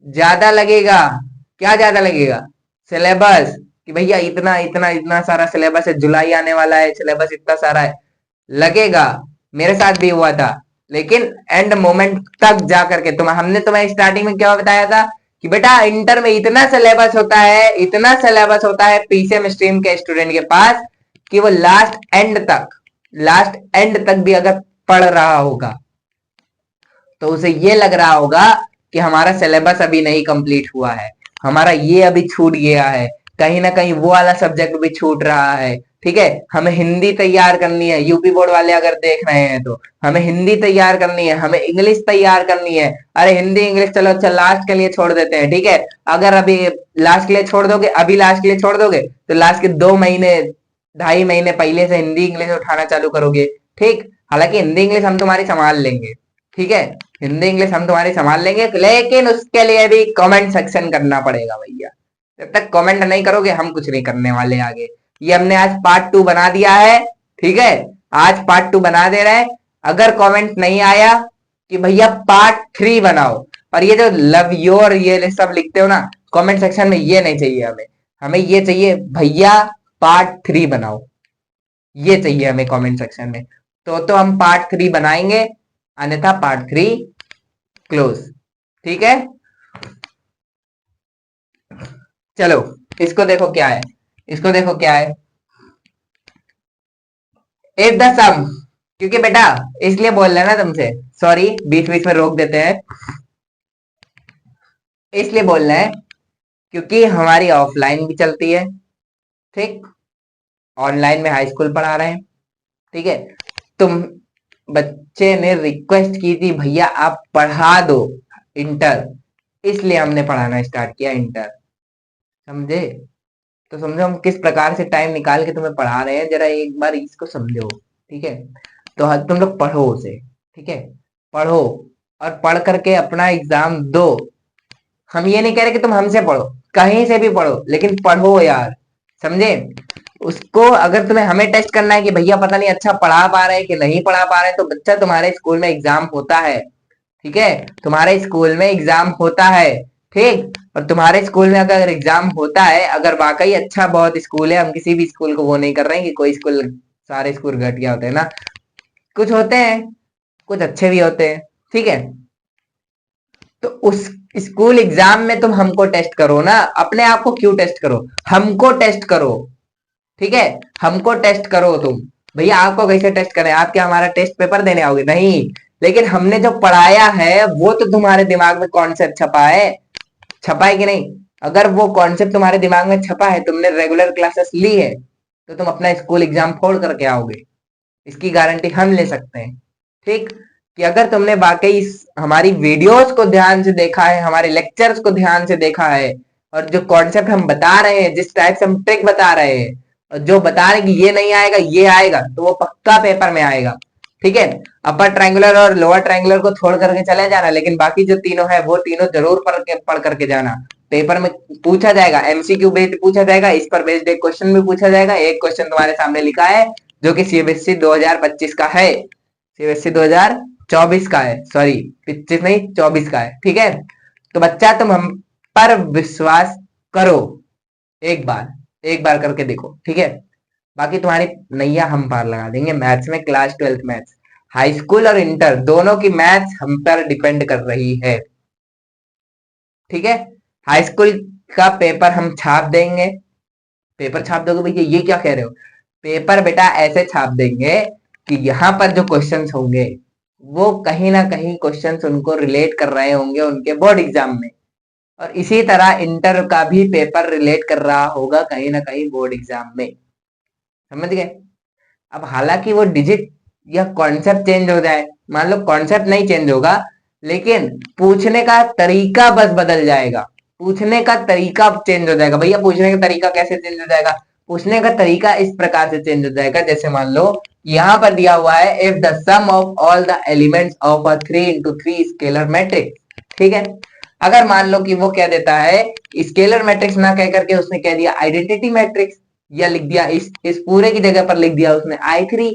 ज्यादा लगेगा, क्या ज्यादा लगेगा, सिलेबस, कि भैया इतना इतना इतना सारा सिलेबस है, जुलाई आने वाला है, सिलेबस इतना सारा है, लगेगा, मेरे साथ भी हुआ था, लेकिन एंड मोमेंट तक जा करके हमने तुम्हें स्टार्टिंग में क्या बताया था कि बेटा इंटर में इतना सिलेबस होता है, इतना सिलेबस होता है पीसीएम स्ट्रीम के स्टूडेंट के पास, कि वो लास्ट एंड तक भी अगर पढ़ रहा होगा तो उसे ये लग रहा होगा कि हमारा सिलेबस अभी नहीं कंप्लीट हुआ है, हमारा ये अभी छूट गया है, कहीं ना कहीं वो वाला सब्जेक्ट भी छूट रहा है, ठीक है, हमें हिंदी तैयार करनी है, यूपी बोर्ड वाले अगर देख रहे हैं तो हमें हिंदी तैयार करनी है, हमें इंग्लिश तैयार करनी है। अरे हिंदी इंग्लिश चलो अच्छा लास्ट के लिए छोड़ देते हैं, ठीक है, अगर अभी लास्ट के लिए छोड़ दोगे, अभी लास्ट के लिए छोड़ दोगे तो लास्ट के 2 महीने 2.5 महीने पहले से हिंदी इंग्लिश उठाना चालू करोगे, ठीक, हालांकि हिंदी इंग्लिश हम तुम्हारी संभाल लेंगे, ठीक है, हिंदी इंग्लिश हम तुम्हारी संभाल लेंगे, लेकिन उसके लिए भी कमेंट सेक्शन करना पड़ेगा भैया। जब तक कमेंट नहीं करोगे हम कुछ नहीं करने वाले आगे। ये हमने आज पार्ट 2 बना दिया है, ठीक है, आज पार्ट 2 बना दे रहे हैं। अगर कमेंट नहीं आया कि भैया पार्ट 3 बनाओ, और ये जो लव योर ये सब लिखते हो ना कमेंट सेक्शन में, ये नहीं चाहिए हमें। हमें ये चाहिए भैया पार्ट 3 बनाओ, ये चाहिए हमें कमेंट सेक्शन में। तो हम पार्ट 3 बनाएंगे, अन्यथा पार्ट 3 क्लोज, ठीक है। चलो इसको देखो क्या है, इसको देखो क्या है। इफ द सम, क्योंकि बेटा इसलिए बोल रहे ना तुमसे, सॉरी बीच बीच में रोक देते हैं, इसलिए बोल रहे हैं क्योंकि हमारी ऑफलाइन भी चलती है, ठीक, ऑनलाइन में हाई स्कूल पढ़ा रहे हैं, ठीक है। तुम बच्चे ने रिक्वेस्ट की थी भैया आप पढ़ा दो इंटर, इसलिए हमने पढ़ाना स्टार्ट किया इंटर, समझे। तो समझो हम किस प्रकार से टाइम निकाल के तुम्हें पढ़ा रहे हैं, जरा एक बार इसको समझो, ठीक है। तो तुम लोग पढ़ो उसे, ठीक है, पढ़ो और पढ़ करके अपना एग्जाम दो। हम ये नहीं कह रहे कि तुम हमसे पढ़ो, कहीं से भी पढ़ो, लेकिन पढ़ो यार, समझे। उसको अगर तुम्हें हमें टेस्ट करना है कि भैया पता नहीं अच्छा पढ़ा पा रहे हैं कि नहीं पढ़ा पा रहे हैं, तो बच्चा तुम्हारे स्कूल में एग्जाम होता है, ठीक है, तुम्हारे स्कूल में एग्जाम होता है, ठीक। और तुम्हारे स्कूल में अगर एग्जाम होता है, अगर वाकई अच्छा बहुत स्कूल है, हम किसी भी स्कूल को वो नहीं कर रहे हैं कि कोई स्कूल, सारे स्कूल घटिया होते हैं ना, कुछ होते हैं, कुछ अच्छे भी होते हैं, ठीक है। तो उस स्कूल एग्जाम में तुम हमको टेस्ट करो ना, अपने आप को क्यों टेस्ट करो, हमको टेस्ट करो, ठीक है, हमको टेस्ट करो तुम। भैया आपको कैसे टेस्ट करें, आप क्या हमारा टेस्ट पेपर देने आओगे, नहीं, लेकिन हमने जो पढ़ाया है वो तो तुम्हारे दिमाग में कॉन्सेप्ट छपा है, छपा है कि नहीं। अगर वो कॉन्सेप्ट तुम्हारे दिमाग में छपा है, तुमने रेगुलर क्लासेस ली है, तो तुम अपना स्कूल एग्जाम फोड़ करके आओगे, इसकी गारंटी हम ले सकते हैं, ठीक। कि अगर तुमने वाकई हमारी वीडियोस को ध्यान से देखा है, हमारे लेक्चर्स को ध्यान से देखा है, और जो कॉन्सेप्ट हम बता रहे हैं, जिस टाइप से हम ट्रिक बता रहे हैं, और जो बता रहे हैं कि ये नहीं आएगा ये आएगा, तो वो पक्का पेपर में आएगा, ठीक है। अपर ट्रायंगुलर और लोअर ट्रायंगुलर को छोड़ करके चले जाना, लेकिन बाकी जो तीनों है वो तीनों जरूर पढ़ करके जाना। पेपर में पूछा जाएगा, एमसीक्यू बेस्ड पूछा जाएगा, इस पर बेस्ड एक क्वेश्चन भी पूछा जाएगा। एक क्वेश्चन तुम्हारे सामने लिखा है जो कि सीबीएसई 2025 का है, सीबीएसई 2024 का है, सॉरी 25 नहीं 24 का है, ठीक है। तो बच्चा तुम हम पर विश्वास करो, एक बार करके देखो, ठीक है। बाकी तुम्हारी नैया हम पार लगा देंगे मैथ्स में, class 12th maths, high school और इंटर दोनों की मैथ्स हम पर डिपेंड कर रही है, ठीक है। हाई स्कूल का पेपर हम छाप देंगे, पेपर छाप दोगे भैया ये क्या कह रहे हो, पेपर बेटा ऐसे छाप देंगे कि यहाँ पर जो क्वेश्चंस होंगे वो कहीं ना कहीं क्वेश्चंस उनको रिलेट कर रहे होंगे उनके बोर्ड एग्जाम में, और इसी तरह इंटर का भी पेपर रिलेट कर रहा होगा कहीं ना कहीं बोर्ड एग्जाम में, समझ गए। अब हालांकि वो डिजिट या कॉन्सेप्ट चेंज हो जाए, मान लो कॉन्सेप्ट नहीं चेंज होगा, लेकिन पूछने का तरीका बस बदल जाएगा, पूछने का तरीका चेंज हो जाएगा। भैया पूछने का तरीका कैसे चेंज हो जाएगा, पूछने का तरीका इस प्रकार से चेंज हो जाएगा, जैसे मान लो यहाँ पर दिया हुआ है if the sum of all the elements of a 3x3 scalar matrix, ठीक है। अगर मान लो कि वो क्या देता है, स्केलर मैट्रिक्स ना कह करके उसने कह दिया आइडेंटिटी मैट्रिक्स, या लिख दिया इस पूरे की जगह पर लिख दिया उसने I3।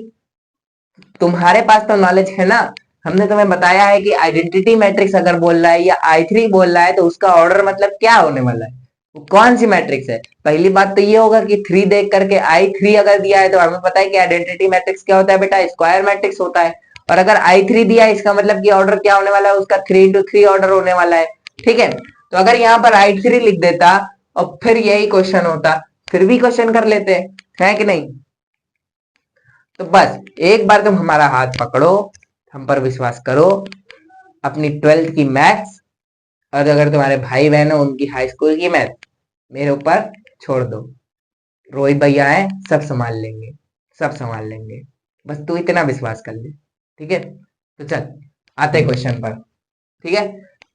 तुम्हारे पास तो नॉलेज है ना, हमने तुम्हें बताया है कि आइडेंटिटी मैट्रिक्स अगर बोल रहा है या I3 बोल रहा है तो उसका ऑर्डर मतलब क्या होने वाला है, वो कौन सी मैट्रिक्स है। पहली बात तो ये होगा कि 3 देख करके I3 अगर दिया है तो हमें पता है कि आइडेंटिटी मैट्रिक्स क्या होता है बेटा, स्क्वायर मैट्रिक्स होता है। और अगर I3 दिया है इसका मतलब कि ऑर्डर क्या होने वाला है, उसका 3x3 ऑर्डर होने वाला है, ठीक है। तो अगर यहाँ पर I3 लिख देता और फिर यही क्वेश्चन होता, फिर भी क्वेश्चन कर लेते हैं, है कि नहीं। तो बस एक बार तुम हमारा हाथ पकड़ो, हम पर विश्वास करो, अपनी 12th की मैथ्स, और अगर तुम्हारे भाई बहन हो उनकी हाई स्कूल की मैथ मेरे ऊपर छोड़ दो, रोहित भैया है सब संभाल लेंगे, सब संभाल लेंगे, बस तू इतना विश्वास कर ले, ठीक है। तो चल आते क्वेश्चन पर, ठीक है।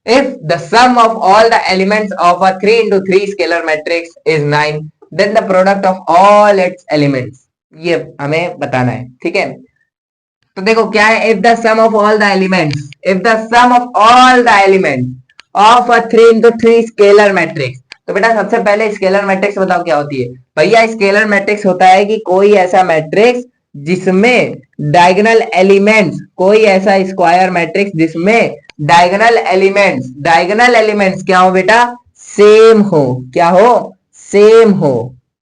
If the sum of all the elements of a 3x3 scalar matrix is 9, then the product of all its elements, ये हमें बताना है, ठीक है। तो देखो क्या है, if the sum of all the elements, if the sum of all the elements of a 3 into 3 scalar matrix. तो बेटा सबसे पहले स्केलर मैट्रिक्स बताओ क्या होती है। भैया स्केलर मैट्रिक्स होता है कि कोई ऐसा मैट्रिक्स जिसमें डायगोनल एलिमेंट्स, कोई ऐसा स्क्वायर मैट्रिक्स जिसमें डायगोनल एलिमेंट्स क्या हो बेटा, सेम हो। क्या हो, सेम हो।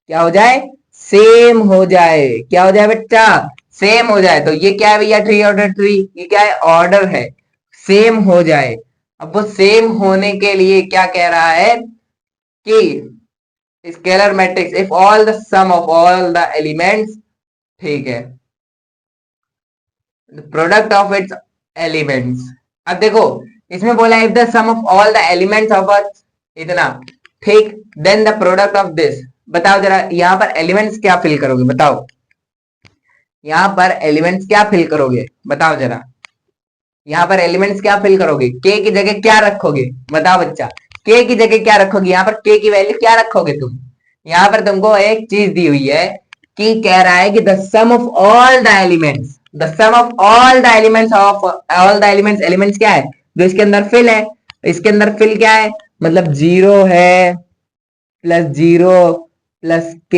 क्या हो जाए, सेम हो जाए। क्या हो जाए बच्चा, सेम हो जाए। तो ये क्या है भैया, ट्री ऑर्डर ट्री, ये क्या है, ऑर्डर है, सेम हो जाए। अब वो सेम होने के लिए क्या कह रहा है कि scalar matrix if all the sum of all the elements, ठीक है, प्रोडक्ट ऑफ इट्स एलिमेंट्स। अब देखो इसमें बोला if the sum of all the elements of इतना, ठीक, then the product of this. बताओ जरा यहां पर एलिमेंट्स क्या फिल करोगे, बताओ यहां पर एलिमेंट्स क्या फिल करोगे, बताओ जरा। यहाँ पर एलिमेंट्स क्या फिल करोगे, के की जगह क्या रखोगे, बताओ बच्चा। के की जगह क्या रखोगे, यहाँ पर के की वैल्यू क्या रखोगे तुम। यहाँ पर तुमको एक चीज दी हुई है कि कह रहा है कि the sum of all the elements, the sum of all the elements of all the elements, elements क्या है जो इसके अंदर फिल है, इसके अंदर फिल क्या है, मतलब 0 है, +0 +k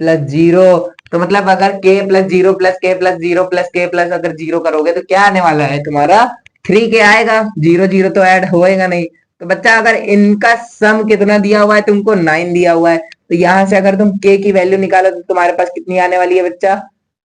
+0। तो मतलब अगर k +0 +k +0 +k+ अगर 0 करोगे तो क्या आने वाला है तुम्हारा, 3k आएगा। 0 0 तो ऐड होएगा नहीं। तो बच्चा अगर इनका सम कितना दिया हुआ है तुमको, 9 दिया हुआ है, तो यहां से अगर तुम k की वैल्यू निकालो तो तुम्हारे पास कितनी आने वाली है बच्चा,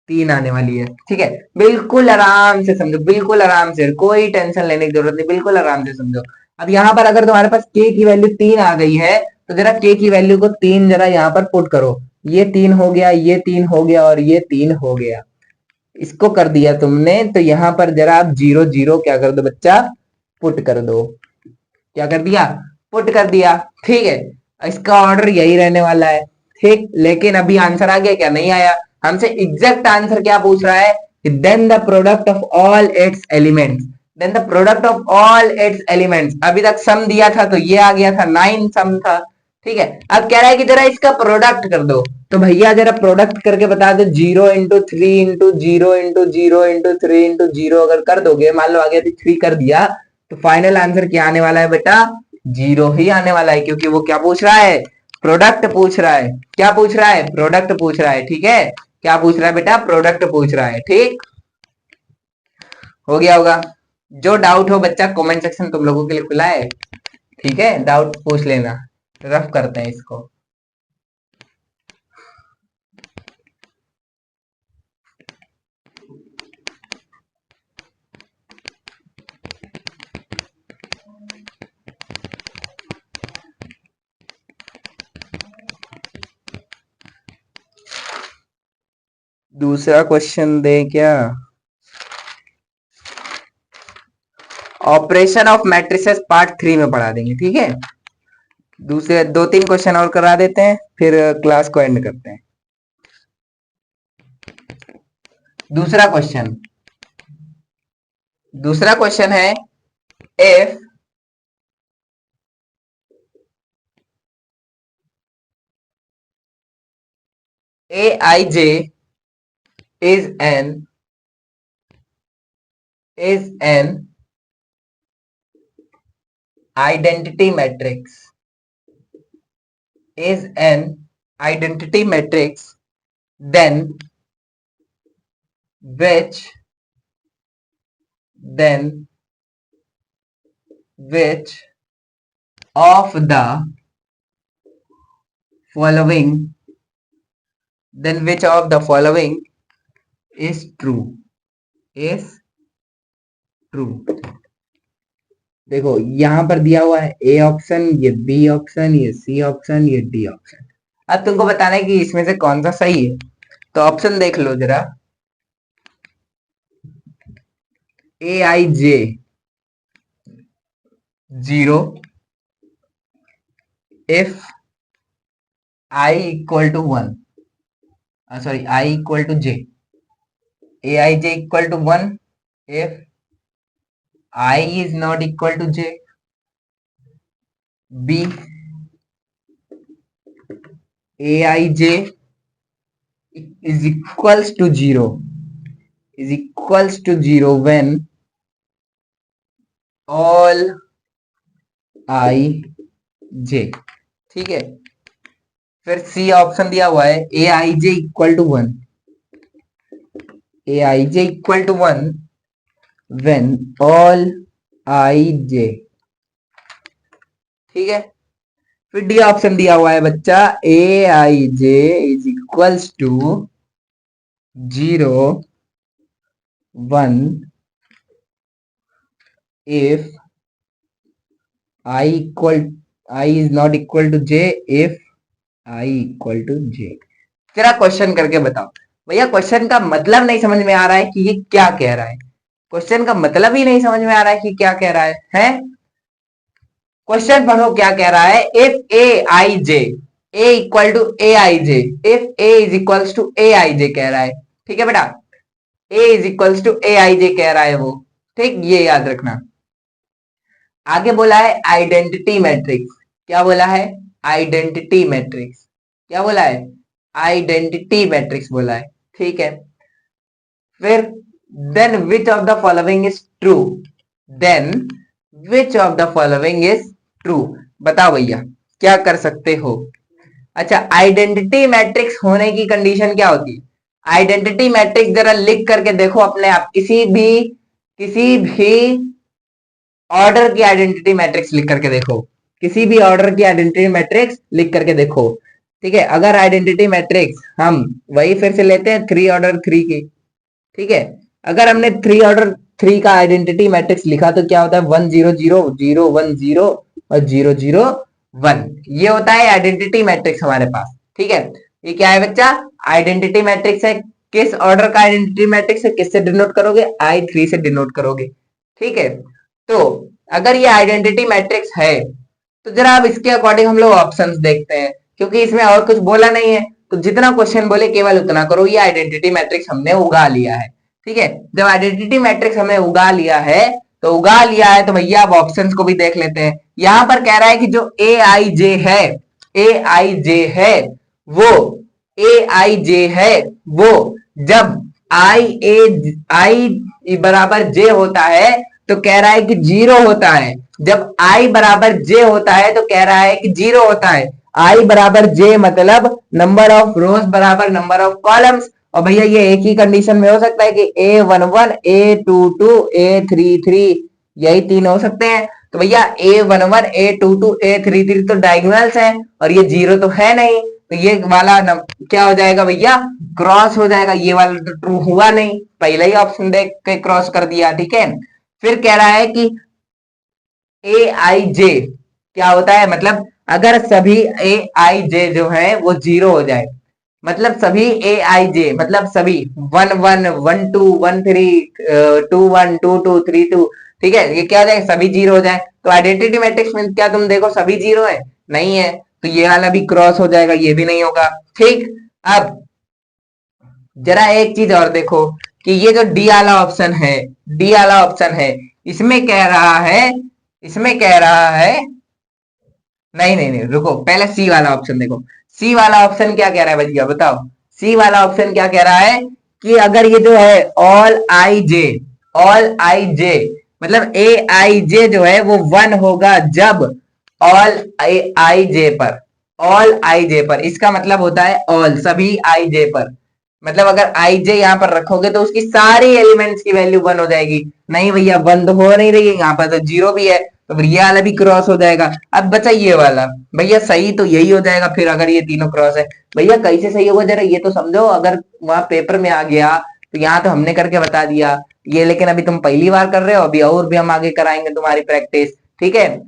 3 आने वाली है। ठीक है, बिल्कुल आराम से समझो, बिल्कुल आराम से, कोई टेंशन लेने की जरूरत नहीं, बिल्कुल आराम से समझो। अब यहाँ पर अगर तुम्हारे पास k की वैल्यू 3 आ गई है, तो जरा k की वैल्यू को 3 जरा यहाँ पर पुट करो। ये 3 हो गया, ये 3 हो गया और ये 3 हो गया। इसको कर दिया तुमने, तो यहाँ पर जरा आप 0 0 क्या कर दो बच्चा, पुट कर दो। क्या कर दिया, पुट कर दिया। ठीक है, इसका ऑर्डर यही रहने वाला है। ठीक, लेकिन अभी आंसर आ गया क्या, नहीं आया। हमसे एग्जैक्ट आंसर क्या पूछ रहा है, then the product of all its elements, then the product of all its elements. अभी तक सम दिया था तो ये आ गया था, 9 सम था। ठीक है, अब कह रहा है कि जरा इसका प्रोडक्ट कर दो। तो भैया जरा प्रोडक्ट करके बता दो, 0 × 3 × 0 × 0 × 3 × 0 अगर कर दोगे, मान लो आगे 3 कर दिया, तो फाइनल आंसर क्या आने वाला है बेटा, 0 ही आने वाला है। क्योंकि वो क्या पूछ रहा है, प्रोडक्ट पूछ रहा है। क्या पूछ रहा है, प्रोडक्ट पूछ रहा है। ठीक है, क्या पूछ रहा है बेटा, प्रोडक्ट पूछ रहा है। ठीक, हो गया होगा। जो डाउट हो बच्चा, कमेंट सेक्शन तुम लोगों के लिए खुला है। ठीक है, डाउट पूछ लेना, रफ करते हैं इसको। दूसरा क्वेश्चन दे क्या, ऑपरेशन ऑफ मैट्रिसेस पार्ट 3 में पढ़ा देंगे। ठीक है, दूसरे 2 3 क्वेश्चन और करा देते हैं, फिर क्लास को एंड करते हैं। दूसरा क्वेश्चन, दूसरा क्वेश्चन है, if aij is an identity matrix, is an identity matrix, then which of the following, then which of the following is true, is true। देखो यहां पर दिया हुआ है ए ऑप्शन, ये बी ऑप्शन, ये सी ऑप्शन, ये डी ऑप्शन। अब तुमको बताना है कि इसमें से कौन सा सही है। तो ऑप्शन देख लो जरा, aij 0 if I equal to 1, sorry, I equal to j, aij equal to 1 if I is not equal to j, b aij is equals to 0 is equals to 0 when all I J. ठीक है, फिर C option दिया हुआ है A I J equal to 1, A I J equal to 1 when all I J. ठीक है, फिर D option दिया हुआ है बच्चा A I J is equals to 0 1 if I is not equal to j if I equal to j। जरा question करके बताओ भैया, क्वेश्चन का मतलब नहीं समझ में आ रहा है कि ये क्या कह रहा है, क्वेश्चन का मतलब ही नहीं समझ में आ रहा है कि क्या कह रहा है, हैं? क्वेश्चन पढ़ो क्या कह रहा है, if A I J A equal to A I J, if A is equals to A I J कह रहा है। ठीक है बेटा, A is equals to A I J कह रहा है वो, ठीक, ये याद रखना। आगे बोला है आइडेंटिटी मैट्रिक्स, क्या बोला है, आइडेंटिटी मैट्रिक्स, क्या बोला है, आइडेंटिटी मैट्रिक्स बोला है। ठीक है, फिर then which of the following is true, then which of the following is true, बताओ भैया क्या कर सकते हो। अच्छा, आइडेंटिटी मैट्रिक्स होने की कंडीशन क्या होती है, आइडेंटिटी मैट्रिक्स जरा लिख करके देखो अपने आप, किसी भी ऑर्डर की आइडेंटिटी मैट्रिक्स लिख करके देखो, किसी भी ऑर्डर की आइडेंटिटी मैट्रिक्स लिख करके देखो। ठीक है, अगर आइडेंटिटी मैट्रिक्स हम वही फिर से लेते हैं 3 ऑर्डर 3 की। ठीक है, अगर हमने 3 ऑर्डर 3 का आइडेंटिटी मैट्रिक्स लिखा तो क्या होता है 1 0 0 0 1 0 और 0 0 1, ये होता है आइडेंटिटी मैट्रिक्स हमारे पास। ठीक है, ये क्या है बच्चा, आइडेंटिटी मैट्रिक्स है। किस ऑर्डर का आइडेंटिटी मैट्रिक्स है, किससे डिनोट करोगे, I3 से डिनोट करोगे। ठीक है, तो अगर ये आइडेंटिटी मैट्रिक्स है तो जरा अब इसके अकॉर्डिंग हम लोग ऑप्शंस देखते हैं, क्योंकि इसमें और कुछ बोला नहीं है, तो जितना क्वेश्चन बोले केवल उतना करो। ये आइडेंटिटी मैट्रिक्स हमने उगा लिया है। ठीक है, जब आइडेंटिटी मैट्रिक्स हमने उगा लिया है तो भैया अब ऑप्शंस को भी देख लेते हैं। यहां पर कह रहा है कि जो ए आई जे है, ए आई जे है वो, ए आई जे है वो जब आई बराबर जे होता है तो कह रहा है कि 0 होता है, जब i बराबर j होता है तो कह रहा है कि 0 होता है। i बराबर j मतलब नंबर ऑफ रोज बराबर नंबर ऑफ कॉलम्स, और भैया ये एक ही कंडीशन में हो सकता है कि a11 a22 a33, यही 3 हो सकते हैं। तो भैया a11 a22 a33 तो डायगोनल्स हैं और ये 0 तो है नहीं, तो ये वाला क्या हो जाएगा भैया, क्रॉस हो जाएगा। ये वाला तो ट्रू हुआ नहीं, पहले ही ऑप्शन देख के क्रॉस कर दिया। ठीक है, फिर कह रहा है कि ए आई जे क्या होता है, मतलब अगर सभी ए आई जे जो है वो 0 हो जाए, मतलब सभी ए आई जे मतलब सभी 1 1 1 2 1 3 2 1 2 2 3 2, ठीक है, ये क्या हो जाए, सभी 0 हो जाए। तो आइडेंटिटी मैट्रिक्स में क्या तुम देखो सभी 0 है, नहीं है, तो ये वाला भी क्रॉस हो जाएगा, ये भी नहीं होगा। ठीक, अब जरा एक चीज और देखो कि ये जो डी वाला ऑप्शन है, डी वाला ऑप्शन है, इसमें कह रहा है, नहीं नहीं नहीं रुको, पहले सी वाला ऑप्शन देखो। सी वाला ऑप्शन क्या कह रहा है भैया बताओ, सी वाला ऑप्शन क्या कह रहा है कि अगर ये जो है ऑल आई जे मतलब ए आई जे जो है वो 1 होगा जब ऑल आई जे पर, ऑल आई जे पर, इसका मतलब होता है ऑल सभी आई जे पर, मतलब अगर आई जे यहाँ पर रखोगे तो उसकी सारी एलिमेंट्स की वैल्यू 1 हो जाएगी। नहीं भैया 1 तो हो नहीं रही है, यहाँ पर तो 0 भी है, तो फिर ये वाला भी क्रॉस हो जाएगा। अब बचा ये वाला, भैया सही तो यही हो जाएगा फिर अगर ये तीनों क्रॉस है। भैया कैसे सही होगा जरा ये तो समझो, अगर वहां पेपर में आ गया तो यहाँ तो हमने करके बता दिया ये, लेकिन अभी तुम पहली बार कर रहे हो, अभी और भी हम आगे कराएंगे तुम्हारी प्रैक्टिस। ठीक है,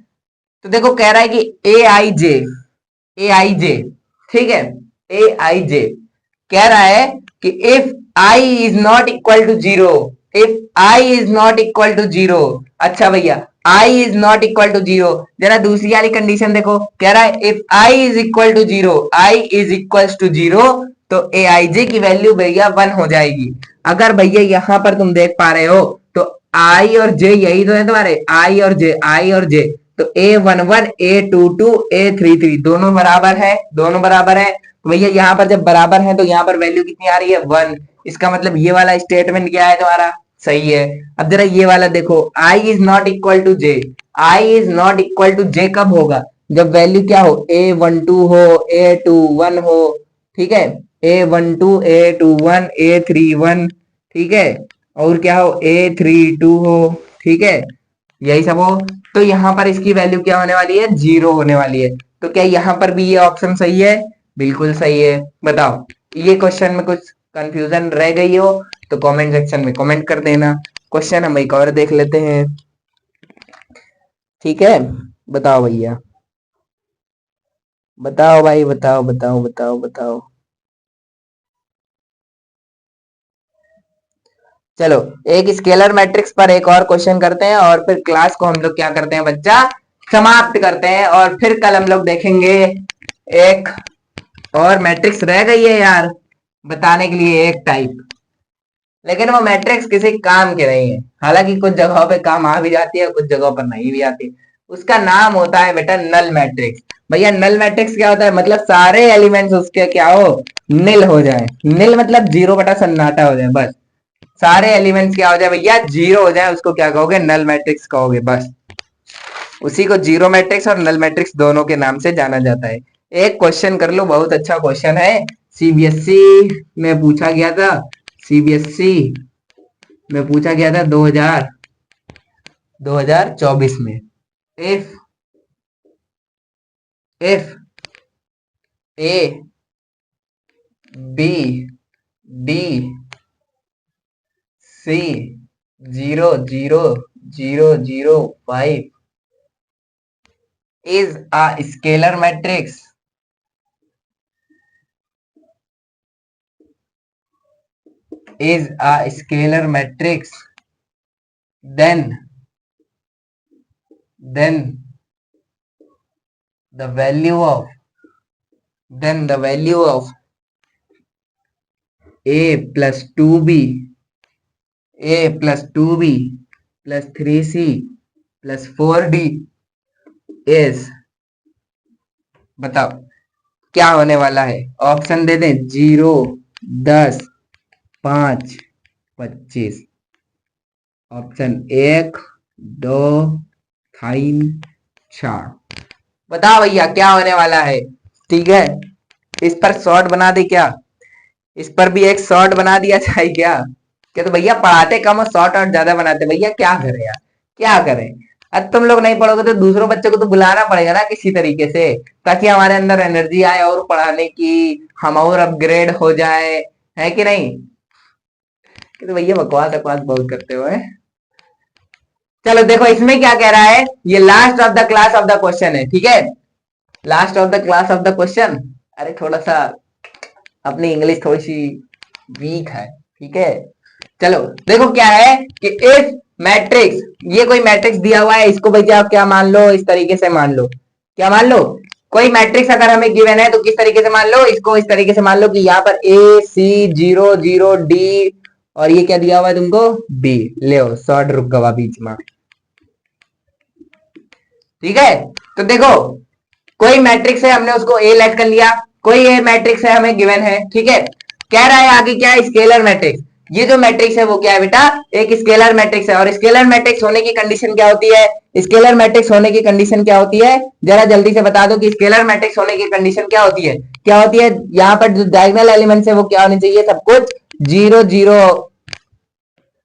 तो देखो कह रहा है कि ए आई जे, ठीक है, ए आई जे कह रहा है कि if I is not equal to 0, if I is not equal to 0, अच्छा भैया I is not equal to 0, जरा दूसरी वाली कंडीशन देखो, कह रहा है if I is equal to 0, I is equal to 0, तो ए आई जे की वैल्यू भैया 1 हो जाएगी। अगर भैया यहां पर तुम देख पा रहे हो तो आई और जे यही तो है तुम्हारे, आई और जे, तो A11 A22 A33 दोनों बराबर है, तो भैया यहाँ पर जब बराबर है तो यहाँ पर वैल्यू कितनी आ रही है 1, इसका मतलब ये वाला स्टेटमेंट क्या है तुम्हारा, सही है। अब जरा ये वाला देखो, i is not equal to J. I is not equal to J कब होगा, जब वैल्यू क्या हो, A12 हो, A21 हो, ठीक है, A12, A21, A31, ठीक है, और क्या हो, A32 हो, ठीक है, यही सब हो। तो यहाँ पर इसकी वैल्यू क्या होने वाली है, 0 होने वाली है। तो क्या यहाँ पर भी ये ऑप्शन सही है, बिल्कुल सही है। बताओ, ये क्वेश्चन में कुछ कंफ्यूजन रह गई हो तो कमेंट सेक्शन में कमेंट कर देना। क्वेश्चन हम एक और देख लेते हैं, ठीक है। बताओ भैया, बताओ भाई, बताओ बताओ बताओ बताओ। चलो, एक स्केलर मैट्रिक्स पर एक और क्वेश्चन करते हैं और फिर क्लास को हम लोग क्या करते हैं बच्चा, समाप्त करते हैं। और फिर कल हम लोग देखेंगे एक और मैट्रिक्स रह गई है यार बताने के लिए, एक टाइप, लेकिन वो मैट्रिक्स किसी काम के नहीं है। हालांकि कुछ जगहों पे काम आ भी जाती है, कुछ जगहों पर नहीं भी आती। उसका नाम होता है बेटा नल मैट्रिक्स। भैया नल मैट्रिक्स क्या होता है, मतलब सारे एलिमेंट्स उसके क्या हो, निल हो जाए। निल मतलब 0/सन्नाटा हो जाए, बस सारे एलिमेंट्स क्या हो जाए भैया, 0 हो जाए, उसको क्या कहोगे, नल मैट्रिक्स कहोगे। बस उसी को जीरो मैट्रिक्स और नल मैट्रिक्स दोनों के नाम से जाना जाता है। एक क्वेश्चन कर लो, बहुत अच्छा क्वेश्चन है, सीबीएसई में पूछा गया था, सीबीएसई में पूछा गया था 2024 में। If A B D C 0 0 0 0 5 is a scalar matrix, then the value of a plus 2b plus 3c plus 4d is, बताओ क्या होने वाला है। ऑप्शन दे दें, 0, 10, 5, 25। ऑप्शन 1, 2, 3, 4। बताओ भैया क्या होने वाला है, ठीक है। इस पर शॉर्ट बना दे क्या, इस पर भी एक शॉर्ट बना दिया जाए क्या, क्या तो भैया पढ़ाते कम और शॉर्ट आउट ज्यादा बनाते, भैया क्या करें यार, क्या करें। अब तुम लोग नहीं पढ़ोगे तो दूसरों बच्चों को तो बुलाना पड़ेगा ना किसी तरीके से, ताकि हमारे अंदर एनर्जी आए और पढ़ाने की, हम और अपग्रेड हो जाए, है कि नहीं। कि तो भैया बकवास बकवास बहुत करते हो हैं। चलो देखो इसमें क्या कह रहा है, ये last of the class of the question है, ठीक है, last of the class of the question. अरे थोड़ा सा अपनी इंग्लिश थोड़ी सी वीक है, ठीक है। चलो देखो क्या है कि इफ मैट्रिक्स, ये कोई मैट्रिक्स दिया हुआ है, इसको भैया आप क्या मान लो, इस तरीके से मान लो, क्या मान लो, कोई मैट्रिक्स अगर हमें गिवन है तो किस तरीके से मान लो, इसको इस तरीके से मान लो कि यहाँ पर ए सी 0 0 डी और ये क्या दिया हुआ है तुमको, बी। ले शॉर्ट रुक गवा बीच में, ठीक है। तो देखो कोई मैट्रिक्स है, हमने उसको ए लेट कर लिया, कोई ए मैट्रिक्स है हमें गिवन है, ठीक है। कह रहा है आगे क्या है, स्केलर मैट्रिक्स। ये जो मैट्रिक्स है वो क्या है बेटा, एक स्केलर मैट्रिक्स है। और स्केलर मैट्रिक्स होने की कंडीशन क्या होती है, स्केलर मैट्रिक्स होने की कंडीशन क्या होती है, जरा जल्दी से बता दो कि स्केलर मैट्रिक्स होने की कंडीशन क्या होती है, क्या होती है। यहाँ पर जो डायगोनल एलिमेंट्स है वो क्या होने चाहिए, सब कुछ 0 0,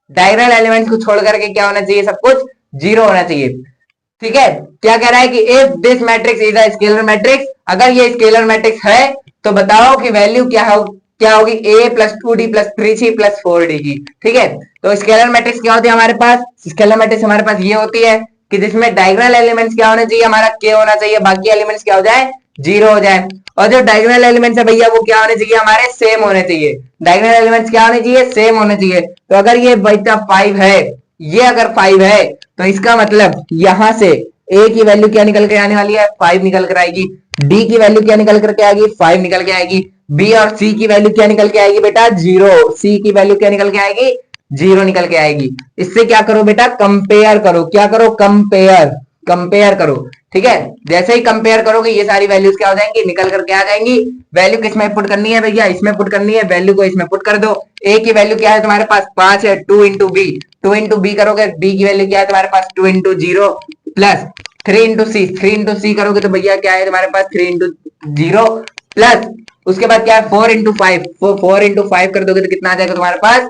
डायगोनल एलिमेंट्स को छोड़ करके क्या होना चाहिए, सब कुछ 0 होना चाहिए, ठीक है। क्या कह रहा है कि if this matrix is a scalar matrix, अगर ये स्केलर मैट्रिक्स है तो बताओ कि वैल्यू क्या होगी, a plus 2d plus 3c plus 4d की, ठीक है। तो स्केलर मैट्रिक्स क्या होती है हमारे पास, स्केलर मैट्रिक्स हमारे पास ये होती है कि जिसमें डायगोनल एलिमेंट्स क्या होना चाहिए, हमारा k होना चाहिए, बाकी एलिमेंट्स क्या हो जाए, 0 हो जाए। और जो डायगोनल एलिमेंट्स है भैया वो क्या होने चाहिए, हमारे सेम होने चाहिए। डायगोनल एलिमेंट्स क्या होने चाहिए, सेम होने चाहिए। तो अगर ये बेटा 5 है, ये अगर 5 है तो इसका मतलब यहां से a की वैल्यू क्या निकल के आने वाली है, 5 निकल कर आएगी। d की वैल्यू क्या निकल करके आएगी, 5 निकल के आएगी। b और c की वैल्यू क्या निकल के आएगी बेटा, 0। c की वैल्यू क्या निकल के आएगी, 0 निकल के आएगी। इससे क्या करो बेटा, कंपेयर करो, क्या करो, कंपेयर, कंपेयर करो। ठीक है, जैसे ही कंपेयर करोगे ये सारी वैल्यूज क्या हो जाएंगी, निकल करके आ जाएंगी। वैल्यू किस में पुट करनी है भैया, इसमें पुट करनी है, वैल्यू को इसमें पुट कर दो। ए की वैल्यू क्या है तुम्हारे पास 5 है, 2 इंटू बी, 2 इंटू बी करोगे, बी की वैल्यू क्या है तुम्हारे पास 2 इंटू 0 प्लस 3 इंटू सी, 3 इंटू सी करोगे तो भैया क्या है तुम्हारे पास 3 इंटू 0 प्लस उसके बाद क्या है 4 इंटू 5, 4 इंटू 5 कर दोगे तो कितना आ जाएगा तुम्हारे पास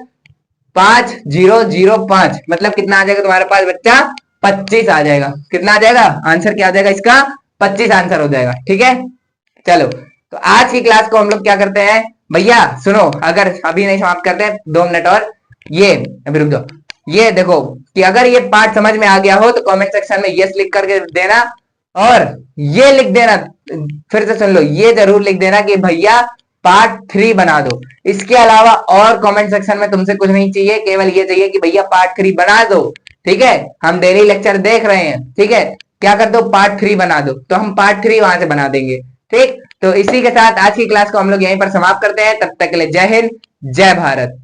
5005, मतलब कितना आ जाएगा तुम्हारे पास बच्चा 25 आ जाएगा। कितना आ जाएगा आंसर, क्या आ जाएगा इसका 25 आंसर हो जाएगा। ठीक है, चलो तो आज की क्लास को हम लोग क्या करते हैं भैया, सुनो, अगर अभी नहीं समाप्त करते हैं 2 मिनट और, ये अभी रुक जाओ, ये देखो कि अगर ये पार्ट समझ में आ गया हो तो कमेंट सेक्शन में यस लिख करके देना, और ये लिख देना, फिर से सुन लो, ये जरूर लिख देना कि भैया पार्ट 3 बना दो। इसके अलावा और कमेंट सेक्शन में तुमसे कुछ नहीं चाहिए, केवल ये चाहिए कि भैया पार्ट 3 बना दो। ठीक है, हम डेली लेक्चर देख रहे हैं, ठीक है, क्या कर दो पार्ट 3 बना दो, तो हम पार्ट 3 वहां से बना देंगे। ठीक, तो इसी के साथ आज की क्लास को हम लोग यहीं पर समाप्त करते हैं। तब तक के लिए जय हिंद, जय भारत।